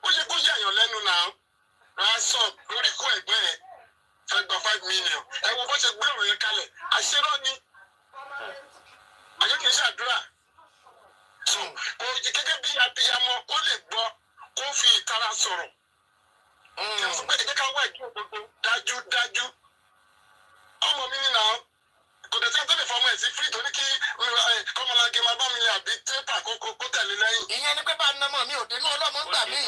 Ó yẹ kó yàyàn lẹ́nu náà. Ransom lórí ikú ẹ̀gbẹ́ ẹ̀ fẹ́ gba 5 million. Ẹ wo bó ṣe gbé ọ̀rọ̀ yẹn kalẹ̀. Àṣírọ́ ni. Àjọ kìí ṣàdúrà. Gẹ́gẹ́ bí abiyamọ, ó lè gbọ́ kó fi ìtara sọ̀rọ̀. Ẹ jẹ́ ká wá ìdúró gbogbo dájúdájú. Ọmọ mi ní náà. Kò dẹ̀ sẹ́ni tó lè fọmọ ẹ̀ sí free tó ní kí kọ́mọláge máa bá mi lè àbí tẹ́pà kó tẹ̀lé lẹ́yìn. Ìyẹn ni pé bá nọmọ mi ò dénú ọlọ́mọ ń gbà mí.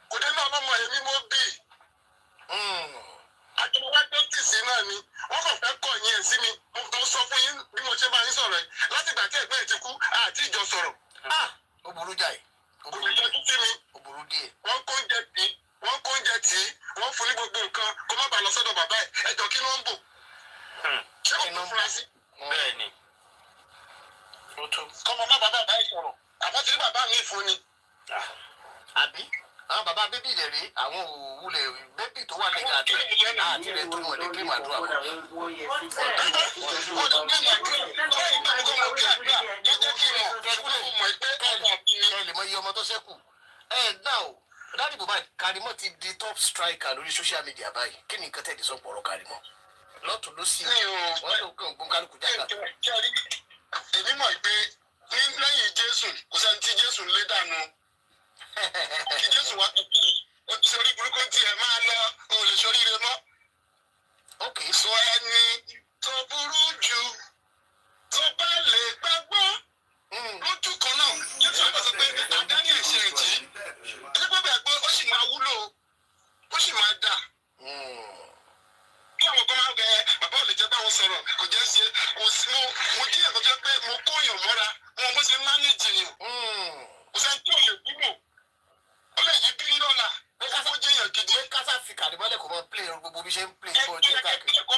Kò dénú ọlọ́mọ èmi mo bì. Àjọwọ́ dọ́kítì náà ni wọ́n kàn fẹ́ kọ̀ yín ẹ̀ sí mi. Mo sọ fún yín bí mo ṣe bá yín sọ̀rọ̀ ẹ̀ láti ìgbà tí ẹ̀gbẹ́ ẹ̀ ti kú àti ìjọ sọ̀rọ̀. Ó burú jáì. Kò lè jẹ́ títí mi. Ó burú díẹ̀. Wọ́n kó oúnjẹ tì í, wọ́n fún ní gbogbo nǹkan kó má bàa lọ sọ́dọ̀ bàbá ẹ̀. Ẹjọ́ kí ló ń bò? Ṣé kò kún fúra sí? Bẹ́ẹ̀ni. Kọ́mọ má bàbá ẹ̀ sọ̀rọ̀. Àmọ́ tí bàbá mi fún ni. Àbí? Àwọn bàbá bébì rẹ̀ rí àwọn òwúlẹ̀ bébì tó wà lẹ́yìn àti rẹ̀ tó wọlé kí màdúrà kọ́. Ẹ lè mọ iye ọmọ tó ṣẹ́kù. Now, Daddy Mohbad, Karimo ti di top striker lórí social media báyìí. Kí ni nǹkan tẹ̀lé sọ pọ̀rọ̀ Karimo? Lọ́tún ló sì wọ́n tó kàn gbọ́n kálukú jáde. Èmi mọ̀ pé lẹ́yìn Jésù kò sẹ́ni tí Jésù lé dànù. Kí Jésù wá sórí burúkú tiẹ̀ máa lọ òun lè ṣoríire mọ́. Ok. Sọ ẹni tó burú jù tó bá lè gbàgbọ́. Lójú kan náà Jésù àgbà sọ pé àdáni ẹ̀ṣẹ̀ ẹ̀jì. Ẹni pé bẹ́ẹ̀ pé ó sì máa wúlò ó sì máa dà. Kí àwọn kan máa bẹ bàbá ò lè jẹ́ báwọn sọ̀rọ̀ kò jẹ́ ṣe kò sí mo jí ẹ̀kọ́ jẹ́ pé mo kóyàn mọ́ra wọn bó ṣe mánéjì yàn. Kò sẹ́ni tí ò lè wúlò. Ó lè yí bí lọ́la. Ó kọ́ fún jẹ́yàn gidi. Ṣé kásá fi kàdébọ́lẹ̀ kò mọ play gbogbo bí ṣe ń play bọ́ jẹ́ káàkiri? Kó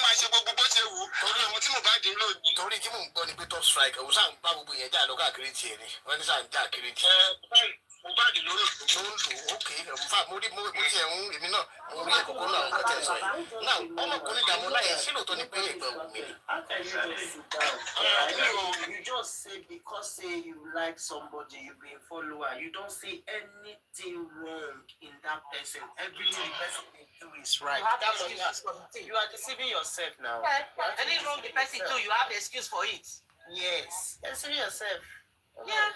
máa ṣe gbogbo bó ṣe wù ú. Torí àwọn tí mo bá dín lónìí. Torí tí mò ń gbọ́ ni pé top striker òun sáà ń bá gbogbo yẹn jà lọ káàkiri tiẹ̀ ni wọ́n ní sáà ń jà kiri tiẹ̀. Mo bá dín lórí ló ń lò ókè mo rí mo tiẹ̀ ń èmi náà mo rí ẹ̀kọ́ kó náà nǹkan tẹ̀ sọ yìí. Náà ọmọkùnrin dààmú láyé sí lóòótọ́ ni pé ẹ̀gbọ́n wù mí ni. You just say because say you like somebody, you be a follower, you don't see anything wrong in that person. Everything the person they do is right. You are deceiving yourself now. Any wrong the person do, you have excuse for it. Yes, you're deceiving yourself. Yeah.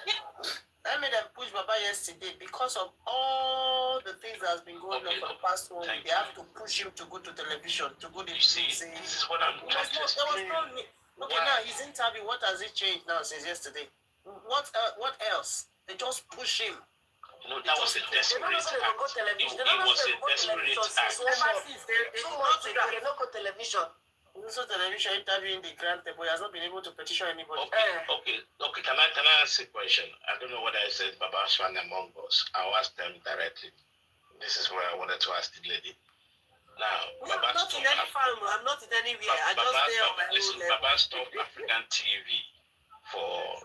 I made them push Baba yesterday because of all the things that has been going on for the past 1 week. They have to push him to go to television, to go to say. This is what I'm trying to explain. Okay, now his interview, what has it changed now since yesterday? What else? They just push him. No, that was a desperate act. It was a desperate act. They don't go television. Also television interviewing the grand table, he has not been able to petition anybody. Okay. Can I ask a question? I don't know what I said Baba Swan among us. I'll ask them directly. This is where I wanted to ask the lady. Now, no, I'm not in any farm. I'm not in anywhere. I just stay on my own. Baba stopped African TV for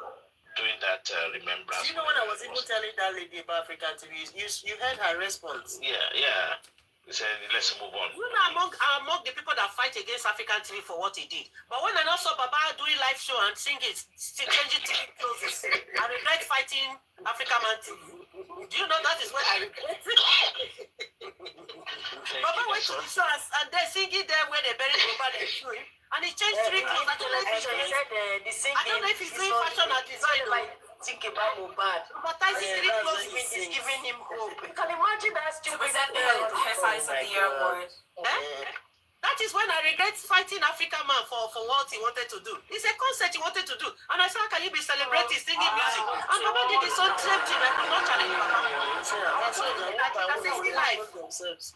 doing that remembrance. Do you know when I was even telling that lady about African TV, you heard her response? Yeah. He said, let's move on. You know, among the people that fight against African TV for what he did. But when I now saw Baba doing live show and singing, changing TV clothes, I regret fighting African Man TV. Do you know that is what I regret? Baba went to the show and they're singing there where they buried Mohbad and show him. And he changed 3 clothes. I don't know if he's doing fashion or design. Think about Mohbad. But I see 3 clothes is giving him hope. You can imagine that stupid That is when I regret fighting African Man for what he wanted to do. It's a concert he wanted to do. And I said, how can you be celebrating singing music? And Baba did his own same thing. I could not challenge Baba.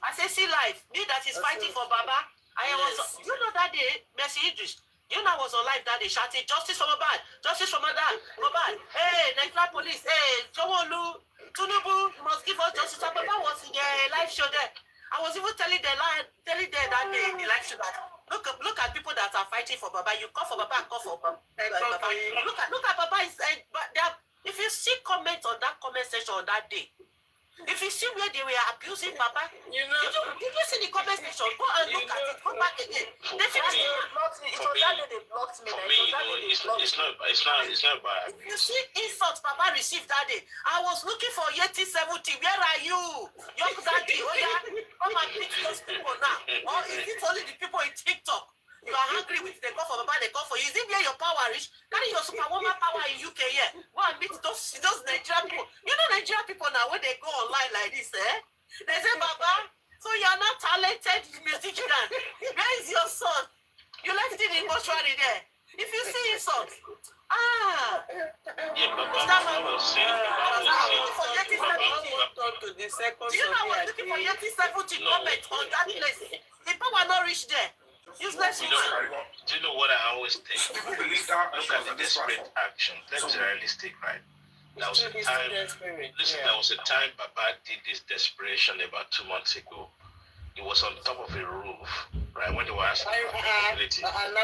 I say, see life. Me that is fighting for Baba. I was, you know that day, Mercy Idris. You know, I was on live that day shouting, justice for Mohbad, justice for Mohbad. Hey, Nigeria police, hey, Jowolu, Tunubu, must give us justice. Baba was in a live show there. I was even telling them that day in the live show that look at people that are fighting for Baba. You call for Baba, I call for Baba. Look at Baba. If you see comments on that comment section on that day, if you see where they were abusing Baba, did you see the comment section? Go and look at it. Go back again. They blocked me. It's not bad. You see insults Baba received that day. I was looking for Yeti 70. Where are you? Young daddy. Come and meet those people now. Or is it only the people in TikTok? You are hungry with the call for Baba, they call for you. Is it where your power is? Carry your superwoman power in UK here. Go and meet those Nigerian people. You know Nigerian people now, when they go online like this, they say, Baba, so you are not talented musician. Where is your son? You left it in mortuary there. If you see his son, do you know I was looking for Yeti 70 comment on that place? The power not reach there. Do you know what I always think? People believe that. Look at the desperate action. Let's be realistic, right? There was a time. Listen, there was a time Baba did this desperation about 2 months ago. He was on top of a roof, right? When they were asking for possibility, and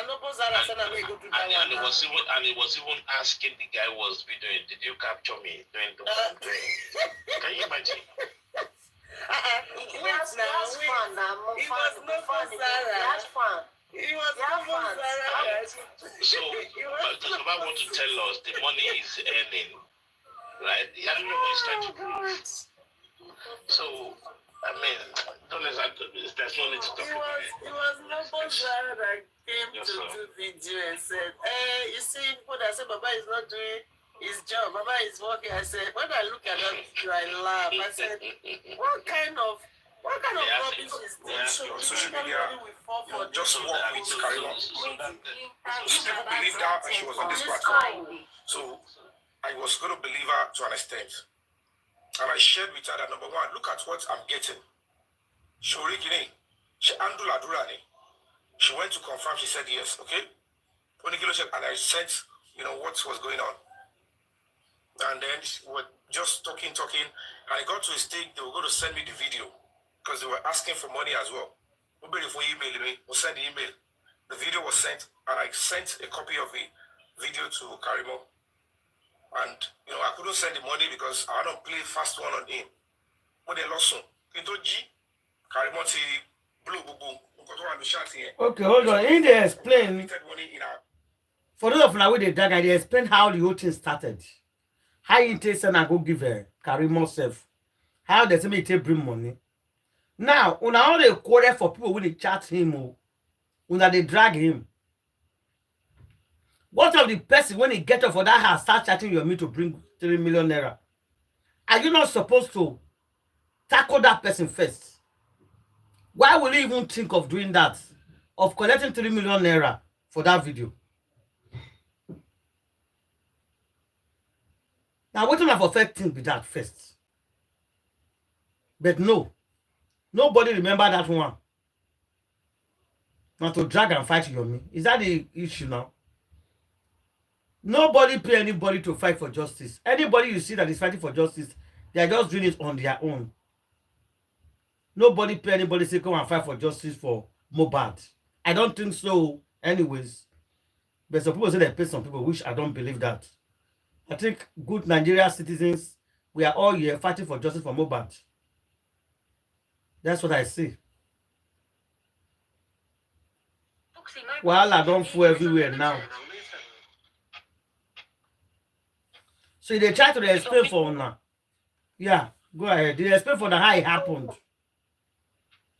he was even asking the guy who was videoing, "Did you capture me doing the what I'm doing?" Can you imagine? He was fun. So, Baba want to tell us the money he's earning, right? I don't know what he's trying to prove. So, I mean, there's no need to talk about it. It was Nobozara that came to do video and said, you see, people that say Baba is not doing his job, Baba is working. I said, when I look at that video, I laugh. I said, what kind of rubbish is this? Social media, just walk with 𝗕𝗲𝗄. People believe that, and she was on this platform. So I was going to believe her to an extent. And I shared with her that, number one, look at what I'm getting. She went to confirm, she said yes, okay? And I sent, what was going on. And then we were just talking, and I got to a stage, they were going to send me the video because they were asking for money as well. We'll send the email. The video was sent, and I sent a copy of the video to 𝗕𝗲𝗄. And, I couldn't send the money because I don't play fast one on him. When they lost him, 𝗕𝗲𝗄 blue. Okay, hold on. In they explain, for those of now with the drag, they explain how the whole thing started. How it takes and I go give 𝗕𝗲𝗄 self. How does it take bring money? Now, when all they quarter for people when they chat him, when they drag him. What of the person when he get up for that house start chatting your me to bring 3 million naira? Are you not supposed to tackle that person first? Why will you even think of doing that? Of collecting 3 million naira for that video? Now, what kind of effect thing be that first? But no, nobody remember that one. Not to drag and fight Yomi. Is that the issue now? Nobody pay anybody to fight for justice. Anybody you see that is fighting for justice, they are just doing it on their own. Nobody pay anybody say come and fight for justice for Mohbad. I don't think so anyways. But some people say they pay some people, which I don't believe that. I think good Nigerian citizens, we are all here fighting for justice for Mohbad. That's what I see. Well, I don't fool everywhere now. So they try to explain for now. Yeah, go ahead. They explain for the how it happened.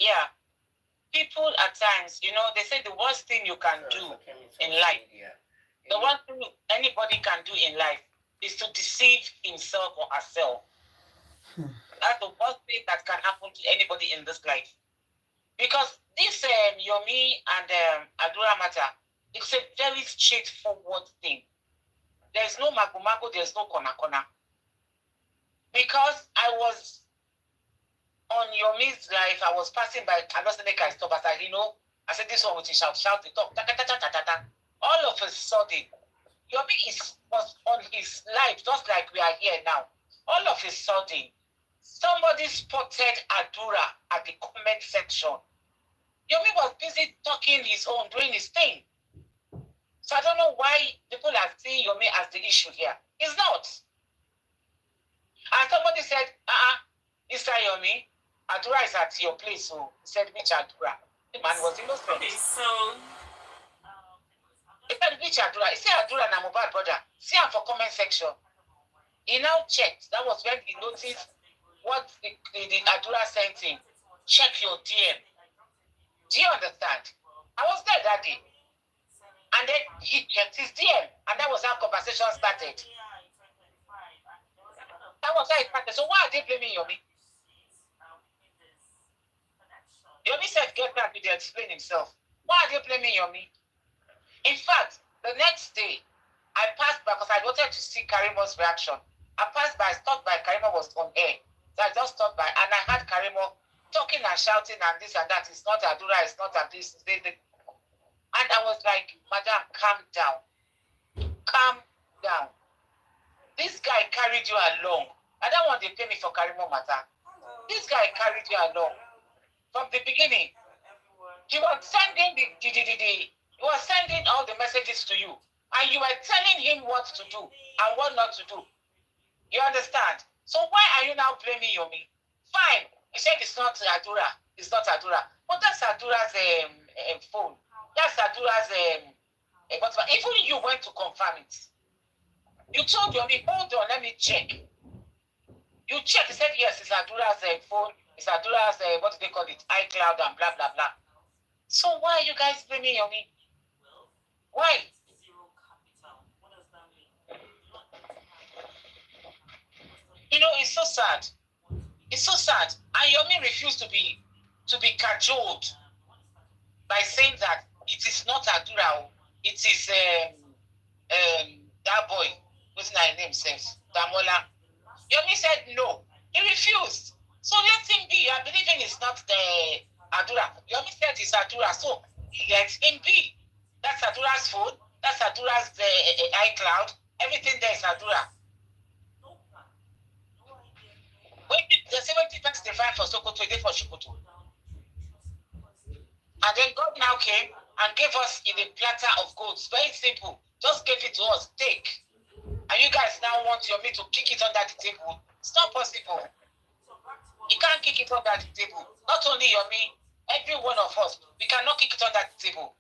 Yeah. People at times, you know, they say the worst thing you can do in life, the one thing anybody can do in life is to deceive himself or herself. That's the worst thing that can happen to anybody in this life. Because this Yomi and Adura matter, it's a very straightforward thing. There's no mago, there's no kona. Because I was on Yomi's life, I was passing by, I don't think I stop, I you know, I said this one with his shout, the talk, all of a sudden, Yomi was on his life, just like we are here now. All of a sudden, somebody spotted Adura at the comment section. Yomi was busy talking his own, doing his thing. So I don't know why people are seeing Yomi as the issue here. It's not. And somebody said, Mr. Yomi, Adura is at your place. So he said, which Adura? The man was innocent. Okay, so he said, which Adura? He said, Adura na Mohbad brother. See him for comment section. He now checked. That was when he noticed what the Adura sent him. Check your DM. Do you understand? I was there that day. And then he checked his DM. And that was how conversation started. That was how it started. So why are they blaming Yomi? Yomi said, get back to explain himself. Why are they blaming Yomi? In fact, the next day, I passed by because I wanted to see Karimo's reaction. I passed by, I stopped by, Karimo was on air. So I just stopped by and I had Karimo talking and shouting and this and that. It's not Adura, it's not a this. And I was like, Madam, calm down. Calm down. This guy carried you along. I don't want to pay me for Karimo matter. This guy carried you along. From the beginning, he was sending he was sending all the messages to you. And you were telling him what to do and what not to do. You understand? So why are you now blaming Yomi? Fine. He said it's not Adura. It's not Adura. But that's Adura's phone. That's Adura's but even you went to confirm it. You told Yomi, hold on, let me check. You checked, he said yes, it's Adura's phone, it's Adura's what do they call it? iCloud and blah blah blah. So why are you guys blaming Yomi? Why? You know, it's so sad. It's so sad. And Yomi refused to be cajoled by saying that it is not Adura. It is that boy, what's my name says, Damola. Yomi said no. He refused. So let him be. I believe it's not the Adura. Yomi said it's Adura. So let him be. That's Adura's phone. That's Adura's iCloud. Everything there is Adura. When the 70 pence they find for Sokoto, they for Sokoto. And then God now came and gave us in a platter of gold. Very simple. Just gave it to us. Take. And you guys now want me to kick it under the table. It's not possible. You can't kick it under the table. Not only Yomi, every one of us, we cannot kick it under the table.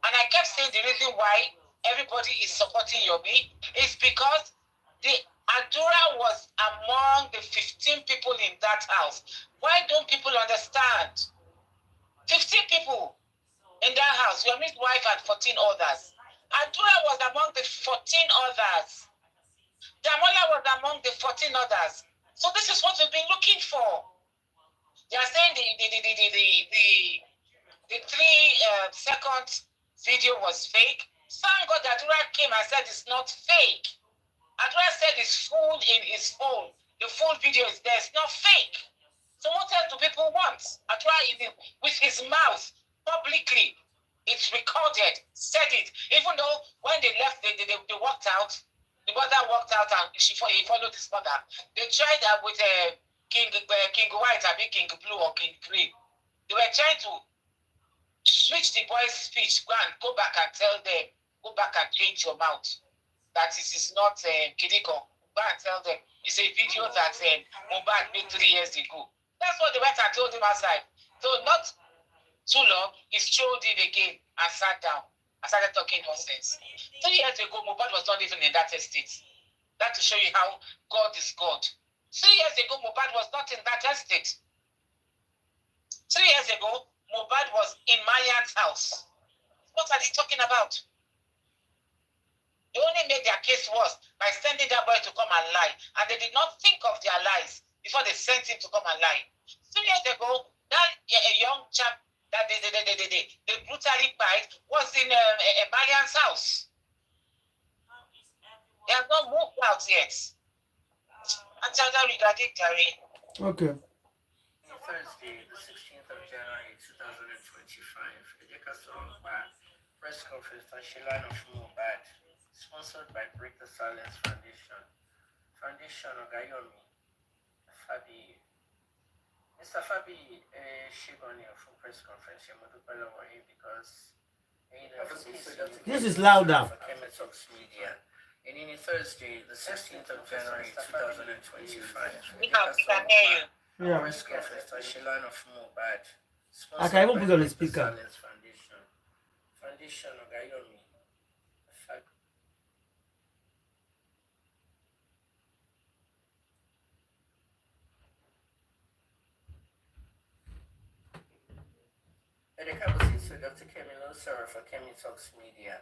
And I kept saying the reason why everybody is supporting Yomi is because the Adura was among the 15 people in that house. Why don't people understand? 15 people in that house, Yomi's wife and 14 others. Adura was among the 14 others. Damola was among the 14 others. So this is what we've been looking for. They are saying the 3-second video was fake. Thank God Adura came and said it's not fake. Adura said it's full in his phone. The full video is there. It's not fake. So what else do people want? I try it with his mouth publicly. It's recorded, said it. Even though when they left, they walked out. The mother walked out and he followed his mother. They tried that with King White, I mean King Blue or King Green. They were trying to switch the boy's speech. Go back and tell them. Go back and change your mouth. That this is not Etiko. Go and tell them. It's a video that Mohbad made 3 years ago. That's what they went and told him outside. So not too long, he strolled in again and sat down and started talking nonsense. 3 years ago, Mohbad was not even in that estate. That to show you how God is God. 3 years ago, Mohbad was not in that estate. 3 years ago, Mohbad was in Marian's house. What are they talking about? They only made their case worse by sending that boy to come and lie. And they did not think of their lies before they sent him to come and lie. 3 years ago, that a young chap that they brutally died was in Marian's house. They have not moved out yet. And tell them regarding Gary. Okay. Thursday, the 16th of January 2025, press conference on Shilano Mohbad, sponsored by Break the Silence Foundation. Foundation Ogayomi, Fabi. Mr. Fabi, Shigoni from press conference, because this is louder. Media. And in Thursday, the 16th of January 2025, Yeah. press conference on Shilano Mohbad, I can even put on the speaker. Foundation Ogayomi. Dr. 𝗕𝗹𝗲𝗀𝗀𝗀𝗱 for Talks Media.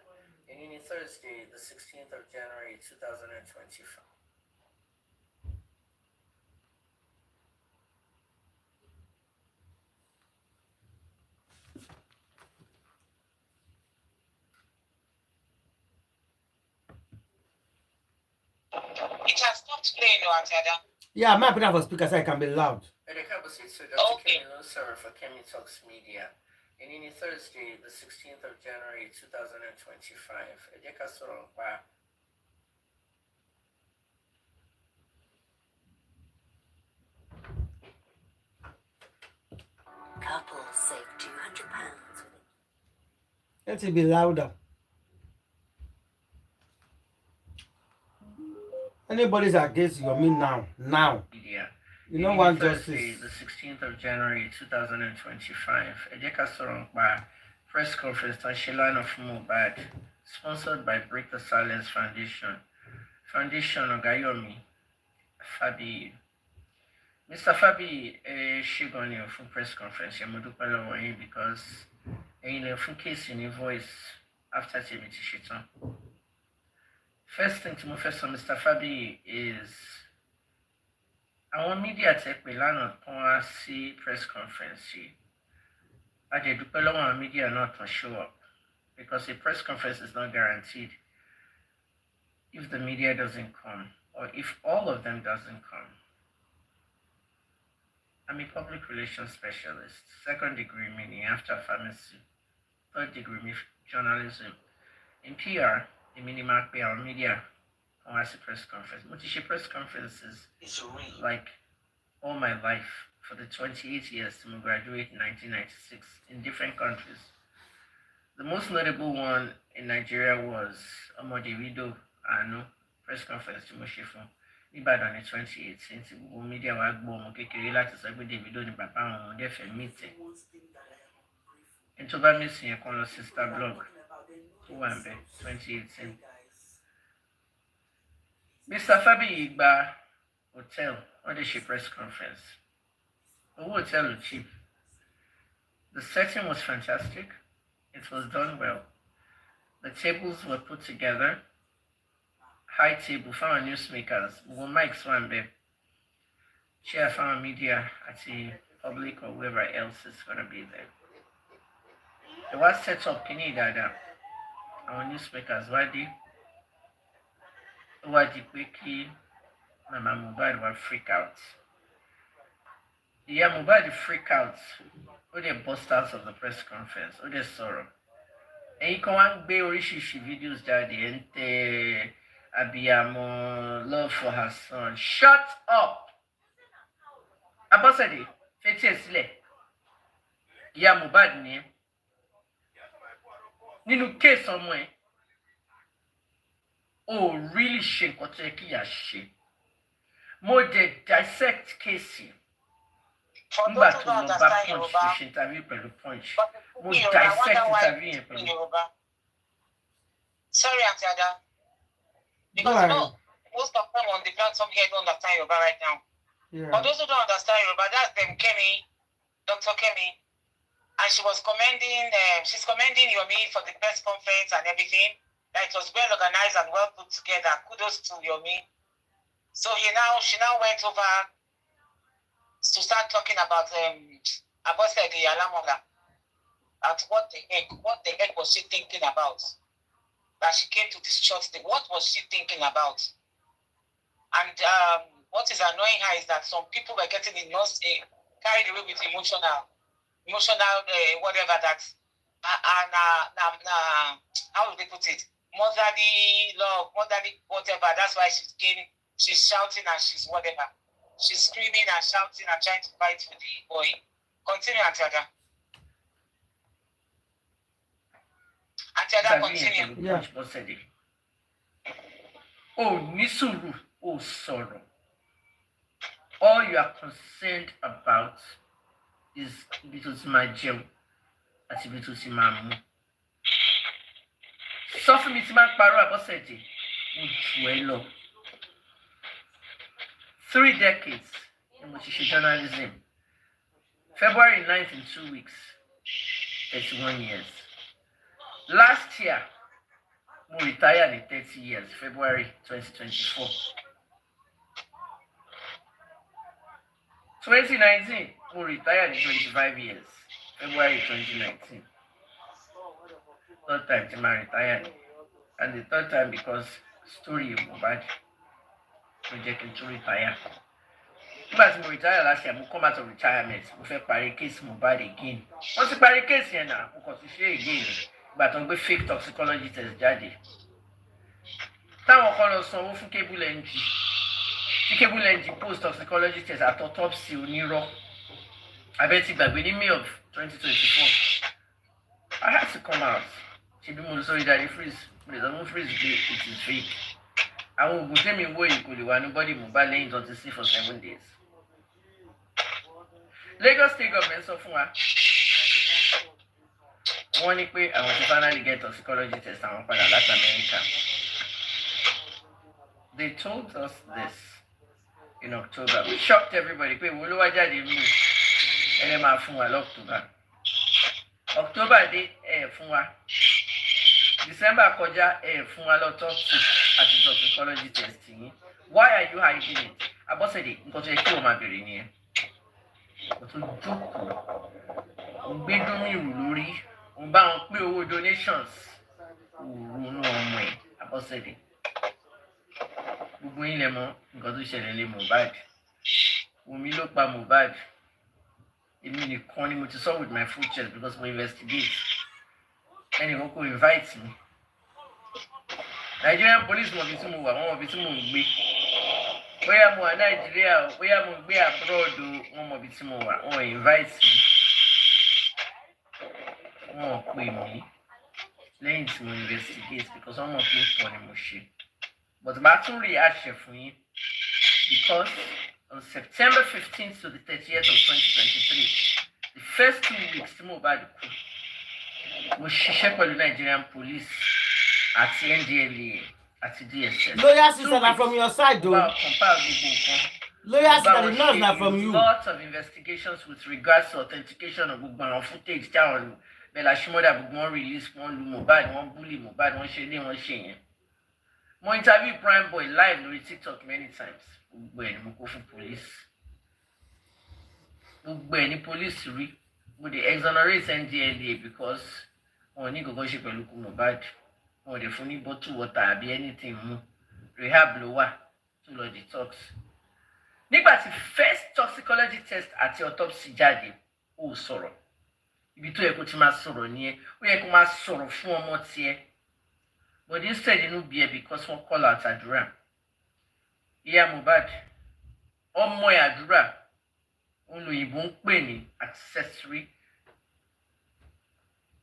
And in Thursday, the 16th of January 2025. It has stopped playing, Adam. Yeah, I'm putting for speaker so I can be loud. Dr. Okay. 𝗕𝗹𝗲𝗀𝗀𝗀𝗱 for Talks Media. And in Thursday, the 16th of January 2025. Couple save £200. Let it be louder. Anybody's against you, me now. Now. Media. You know what Thursday, justice. the 16th of January 2025. Press conference on Shilano Mohbad, sponsored by Break the Silence Foundation. Foundation Ogayomi, Fabi. Mr. Fabi, Shigoni from press conference, because from case in a voice after TBT Shiton. First thing to Professor Mr. Fabi is our media tech will learn on see press conference. I did our media not to show up because a press conference is not guaranteed if the media doesn't come or if all of them doesn't come. I'm a public relations specialist, 2nd degree meaning after pharmacy, 3rd degree journalism. In PR, the minimal PR media on a press conference. Multi press conferences like all my life for the 28 years to graduate in 1996 in different countries. The most notable one in Nigeria was davido press conference to Moshifo. Ibadan in 2018, media were born like to say davido ni papa on their meeting. And to buy missing a sister blog. 2018. Mr. Fabi Igba Hotel on the press conference. The hotel was cheap. The setting was fantastic. It was done well. The tables were put together. High table for our newsmakers. Mike Swambe. Chair for our media at the public or whoever else is going to be there. There was set up Dada. Our newsmakers, Wadi Wiki, Mama Mohbad will freak out. Yeah, Mohbad freak out. Or they bust out of the press conference. Or they sorrow. And you can't be oríṣiríṣi videos jáde and abiyamọ love for her son. Shut up. Abosede, fetí ẹ sílẹ̀. Ìyá Mohbad ni. Nínú case ọmọ ẹ. Oh, really ṣe nǹkan tó yẹ kí ìyá ṣe. Mo dẹ̀ dissect case yìí. Nígbà tó lọ bá punch tó ṣe interview pẹ̀lú punch. Mo dissect interview yẹn pẹ̀lú. Sorry, Auntie Ada. Because most of them on the platform here don't understand Yoruba right now. Yeah. For those who don't understand Yoruba, that's them Kemi, Dr. Kemi. And she was commending, she's commending Yomi for the press conference and everything. That it was well organized and well put together. Kudos to Yomi. So she now went over to start talking about Abosede Alamola. At what the heck was she thinking about? That she came to this church. What was she thinking about? And what is annoying her is that some people were getting carried away with emotional whatever that, and how would they put it? Motherly love, motherly whatever. That's why she's shouting and she's whatever. She's screaming and shouting and trying to fight with the boy. Continue, Auntie Ada. Auntie Ada, continue. Yeah. Oh, Nisuru, oh, sorrow. All you are concerned about is because my gem, as if it was in my mouth. Suffer me to my paro Abosede. Well, 3 decades in which she journalism. February 9th in 2 weeks, 31 years. Last year, we retired in 30 years, February 2024. 2019, we retired in 25 years, February 2019. Third time to my retired. And the third time because story of Mohbad projecting to retire. But I retire last year, I come out of retirement. We fẹ́ parí case Mohbad again. Once you parí case here now, we continue again. But on the fake toxicology test jáde. Táwọn kan lọ sanwó fún cable NG. The cable NG post toxicology test at autopsy onírọ́. Abẹ́tí gbàgbé ní May of 2024. I had to come out. She be more sorry that the freeze. There's no freeze. It is fake. I will go tell me where you could do. Nobody Mohbad laying on the sea for 7 days. Lagos State government so far. One way I want to finally get toxicology test and for Latin America. They told us this in October. We shocked everybody. We will lower the news. And then my phone October. October date funwa. December koja funwa lot of at the toxicology testing. Why are you hiding it? Abosede nǹkan tó yẹ kí o máa bèrè nìyẹn. Kò tó jókòó. Ó gbé dómìrù lórí. Ó bá wọn pé owó donations. Òòrùn ọmọ ẹ̀ Abosede. Gbogbo yín lẹ mọ̀ nǹkan tó ṣẹlẹ̀ lé Mohbad. Wùmí ló pa Mohbad. Èmi nìkan ni mo ti sọ with my full chest because we investigate. Anyone could invite me. Nigerian police mọ̀ bí tí mo wà, wọ́n mọ̀ bí tí mo ń gbé. Bóyá mo wà Nàìjíríà, bóyá mo gbé abroad, wọ́n mọ̀ bí tí mo wà, wọ́n invite me. Wọ́n pè mí lẹ́yìn tí mo investigate because wọ́n mọ̀ pé pọ̀ ni mo ṣe. But bá tún rí àṣẹ fún yín because on September 15th to the 30th of 2023, the first 2 weeks tí Mohbad kú, mo ṣiṣẹ́ pẹ̀lú Nigerian police àti NDLEA àti DSS. Lawyers sisters are from your side though. About compile gbogbo nǹkan. Lawyers sisters are not from you. Lots of investigations with regards to authentication of gbogbo àwọn footage tí àwọn Bella Shmurda gbogbo wọn release wọn lu Mohbad, wọn bully Mohbad, wọn ṣe ilé wọn ṣe yẹn. Mo interview Prime Boy live lórí TikTok many times. Gbogbo ẹ̀ ni mo kó fún police. Gbogbo ẹ̀ ni police rí. Mo dey exonerate NDLEA because wọn ní gbogbo ṣe pẹ̀lú Mohbad. Wọn dey fún ní bottle water àbí anything mu. Rehab ló wà tó lọ detox. nígbà tí first toxicology test àti autopsy jáde ó sọ̀rọ̀ ibi tó yẹ kó ti máa sọ̀rọ̀ nìyẹn ó yẹ kó máa sọ̀rọ̀ fún ọmọ tiẹ̀ but instead inú bí ẹ because wọ́n call out àdúrà ìyá Mohbad ọmọ àdúrà òun lòyìnbó ń pè ní accessory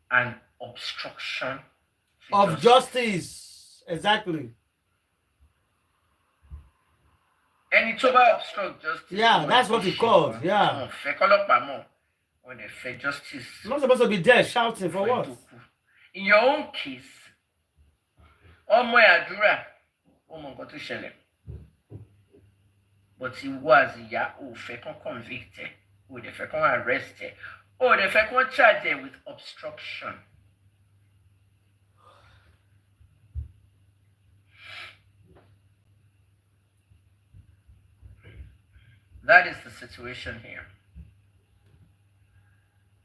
and obstruction of justice. Exactly. Any trouble obstruct justice. Yeah, that's what it called. Yeah. When they fair justice. You're not supposed to be there shouting for what? In your own case, ọmọ àdúrà ọmọ nǹkan tó ṣẹlẹ̀. But he was ìyá ò fẹ́ kàn convicted, ò dẹ̀ fẹ́ kàn arrested, ò dẹ̀ fẹ́ kàn charged with obstruction. That is the situation here.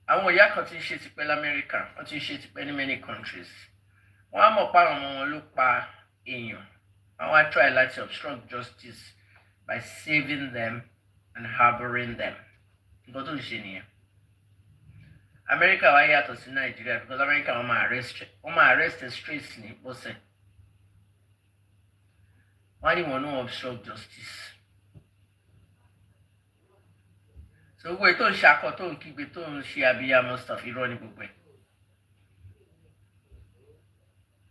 Àwọn ìyá kan tí ń ṣe ti pẹ́ l'Amẹ́ríkà, wọ́n ti ń ṣe ti pẹ́ ní many countries. Wọ́n á mọ̀ pa àwọn ọmọ wọn ló pa èèyàn. Àwọn á try láti obstruct justice by saving them and harboring them. Nǹkan tó ń ṣe nìyẹn. Amẹ́ríkà wá yàtọ̀ sí Nàìjíríà because Amẹ́ríkà wọ́n máa arrest straight ní bọ́sẹ̀. Wọ́n á ní wọn náà obstruct justice. So we don't shako to keep it on Shiabia stuff, irony book.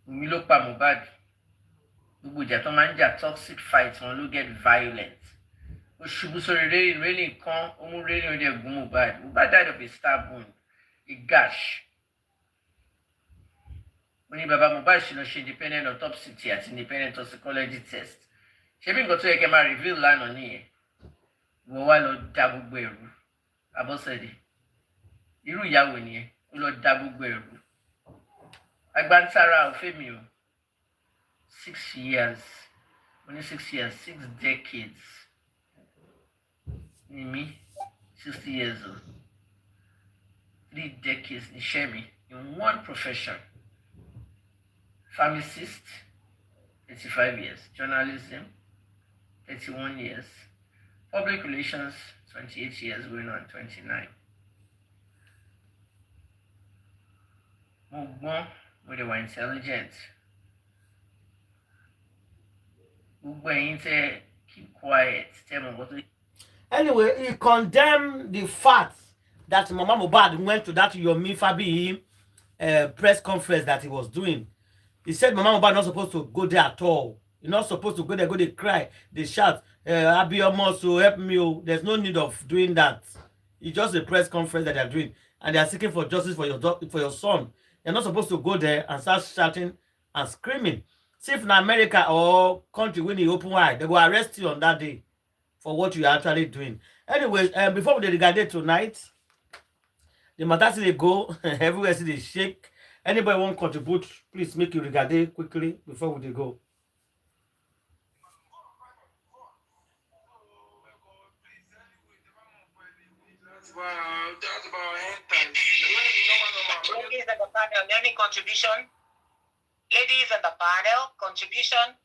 We look at Mohbad. We get a manja toxic fights on look get violent. We should really come really Mohbad. Mohbad died of a stab wound, a gash. When Baba Mohbad she independent autopsy at independent toxicology test. She been got to a reveal line on here. We want to double bear. Abosede irú ìyàwó nìyẹn ó lọ dá gbogbo ẹrù agbántara òfèmí o 6 years only 6 years 6 decades ní mi 60 years old 3 decades ní Shemi in one profession pharmacist 35 years journalism 31 years public relations 28 years going on 29. Mugbon, they were intelligent. Keep quiet. Anyway, he condemned the fact that Mama Mohbad went to that Yomi Fabi press conference that he was doing. He said Mama Mohbad not supposed to go there at all. You're not supposed to go there, they cry, they shout, Abiyamo, so help me. There's no need of doing that. It's just a press conference that they're doing. And they're seeking for justice for your son. You're not supposed to go there and start shouting and screaming. See if in America or country when you open wide, they will arrest you on that day for what you're actually doing. Anyways, before we regard tonight, the matter they go, everywhere see they shake. Anybody want to contribute, please make you regard quickly before we go. That's about hand ladies and the panel, any contribution? Ladies and the panel, contribution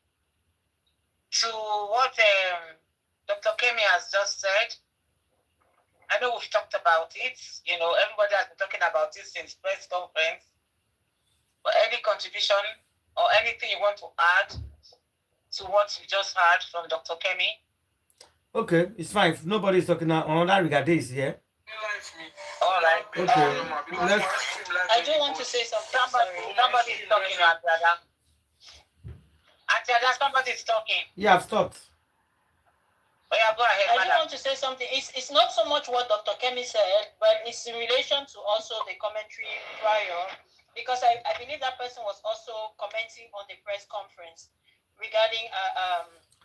to what Dr. Kemi has just said. I know we've talked about it. You know, everybody has been talking about it since press conference. But any contribution or anything you want to add to what we just heard from Dr. Kemi? Okay, it's fine. If nobody is talking now, another regard is here. All right. Okay. I do want to say something. Somebody is talking, Antiada. Antiada, somebody is talking. Yeah, I've stopped. Oh, yeah, go ahead, I do want to say something. It's not so much what Dr. Kemi said, but it's in relation to also the commentary prior, because I believe that person was also commenting on the press conference regarding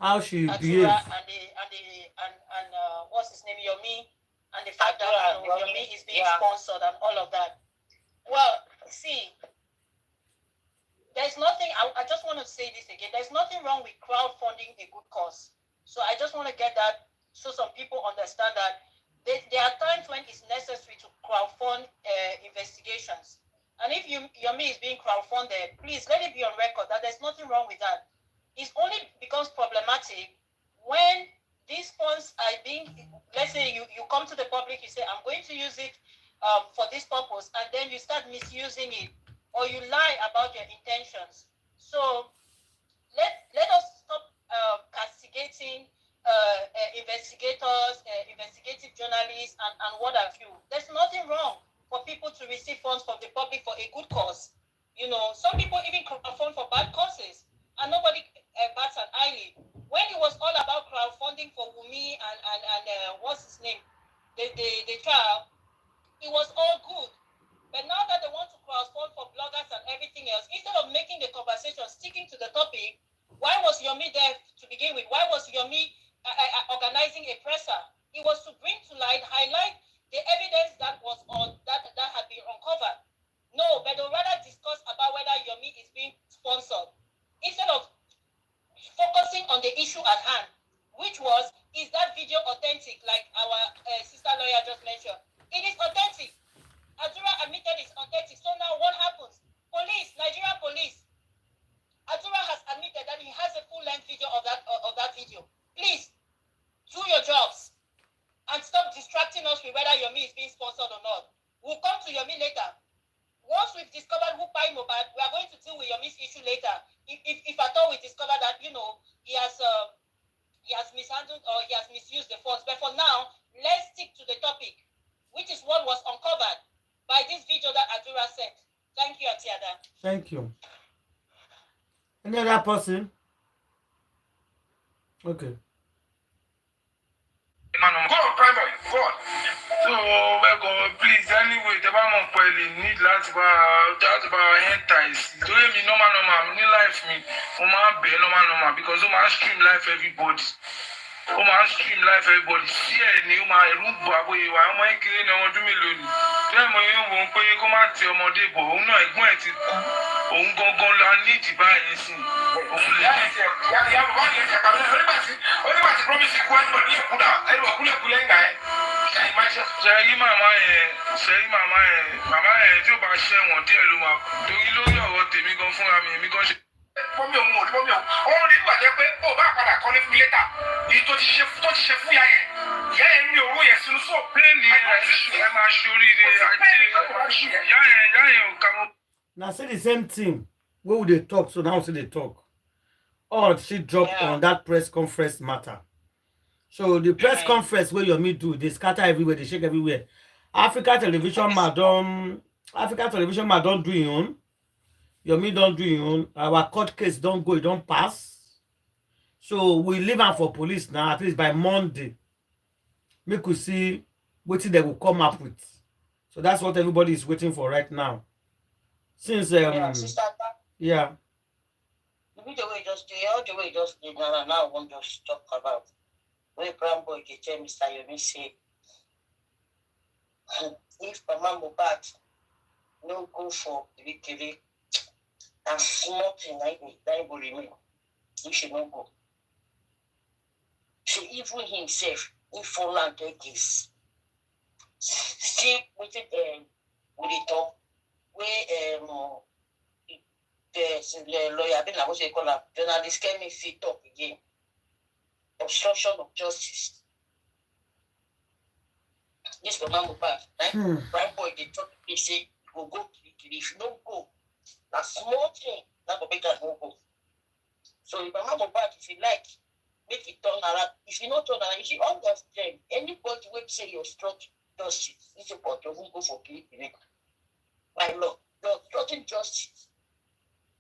how she behaves and what's his name, Yomi, and the fact that Yomi is being sponsored and all of that. Well, see, there's nothing. I just want to say this again. There's nothing wrong with crowdfunding a good cause. So I just want to get that so some people understand that there are times when it's necessary to crowdfund investigations. And if Yomi is being crowdfunded, please let it be on record that there's nothing wrong with that. It only becomes problematic when these funds are being, let's say you come to the public, you say, I'm going to use it for this purpose, and then you start misusing it, or you lie about your intentions. So let us stop castigating investigators, investigative journalists, and what have you. There's nothing wrong for people to receive funds from the public for a good cause. You know, some people even crowdfund for bad causes, and nobody bats an eyelid. When it was all about crowdfunding for Wumi and what's his name, the trial, it was all good. But now that they want to crowdfund for bloggers and everything else, instead of making the conversation sticking to the topic, why was Yomi there to begin with? Why was Yomi organizing a presser? It was to bring to light, highlight the evidence that was on that had been uncovered. No, but they rather discuss about whether Yomi is being sponsored instead of focusing on the issue at hand, which was, is that video authentic, like our sister lawyer just mentioned? It is authentic. Adura admitted it's authentic. So now what happens? Police, Nigerian police, Adura has admitted that he has a full-length video of that video. Please, do your jobs and stop distracting us with whether Yomi is being sponsored or not. We'll come to Yomi later. Once we've discovered who paid Mohbad, we are going to deal with Yomi's issue later. If at all we discover that, you know, he has mishandled or he has misused the funds. But for now, let's stick to the topic, which is what was uncovered by this video that Adura sent. Thank you, Atiada. Thank you. Any other person? Okay. Go on, primary, go on. So, please, anyway, the man need lots about hand ties. Do me normal, me life me. Be normal, because stream life everybody. Stream life everybody. See any my root babo, I'm making no do me lonely. Tell me you won't pay come out to your mother, but who know it went to go need to buy esin. Yeah, one year, only promise you one, but you put out. I will pull up say mama tí ó bá ṣẹ̀wọ̀n díẹ̀ ló máa kú torí lórí ọ̀rọ̀ tèmi gan fúnra mi èmi gan ṣe. Mọ́mí òun rí gbàjẹ́ pé ó bá padà kọ́lé fún mi létà èyí tó ti ṣe fún ìyá yẹn ní owó yẹn sínú sọ. Pléènì ẹ máa ṣoríire àti ìyá yẹn ò ká mọ́. Now say the same thing wey we dey talk, so now say dey talk. All she drop on that press conference matter. So the press conference where Yomi do, they scatter everywhere, they shake everywhere. Africa television madam do your own. Yomi don't do your own. Our court case don't go, it don't pass. So we leave am for police now, at least by Monday. Make we see what they will come up with. So that's what everybody is waiting for right now. Since Sister, yeah. the video we just did, all the way we just did now I want to talk about. When Brown Boy can tell Mr. Yomi say, if Mama Mohbad no go for Kiri, and small thing like me, that will remain. He should not go. So even himself, in philmond take this. See with the talk where the lawyer, I was a caller, journalist came in fit talk again. Obstruction of justice. This for Mama Mohbad, right? Brian Boy, they talk, they say, go Kiri. If you don't go, a small thing, that will make that no go. So if Mama Mohbad, if you like, make it turn around. If you not turn around, if you understand, anybody will say you're struck justice, it's about to go for Kiri. By law, you're obstructing justice.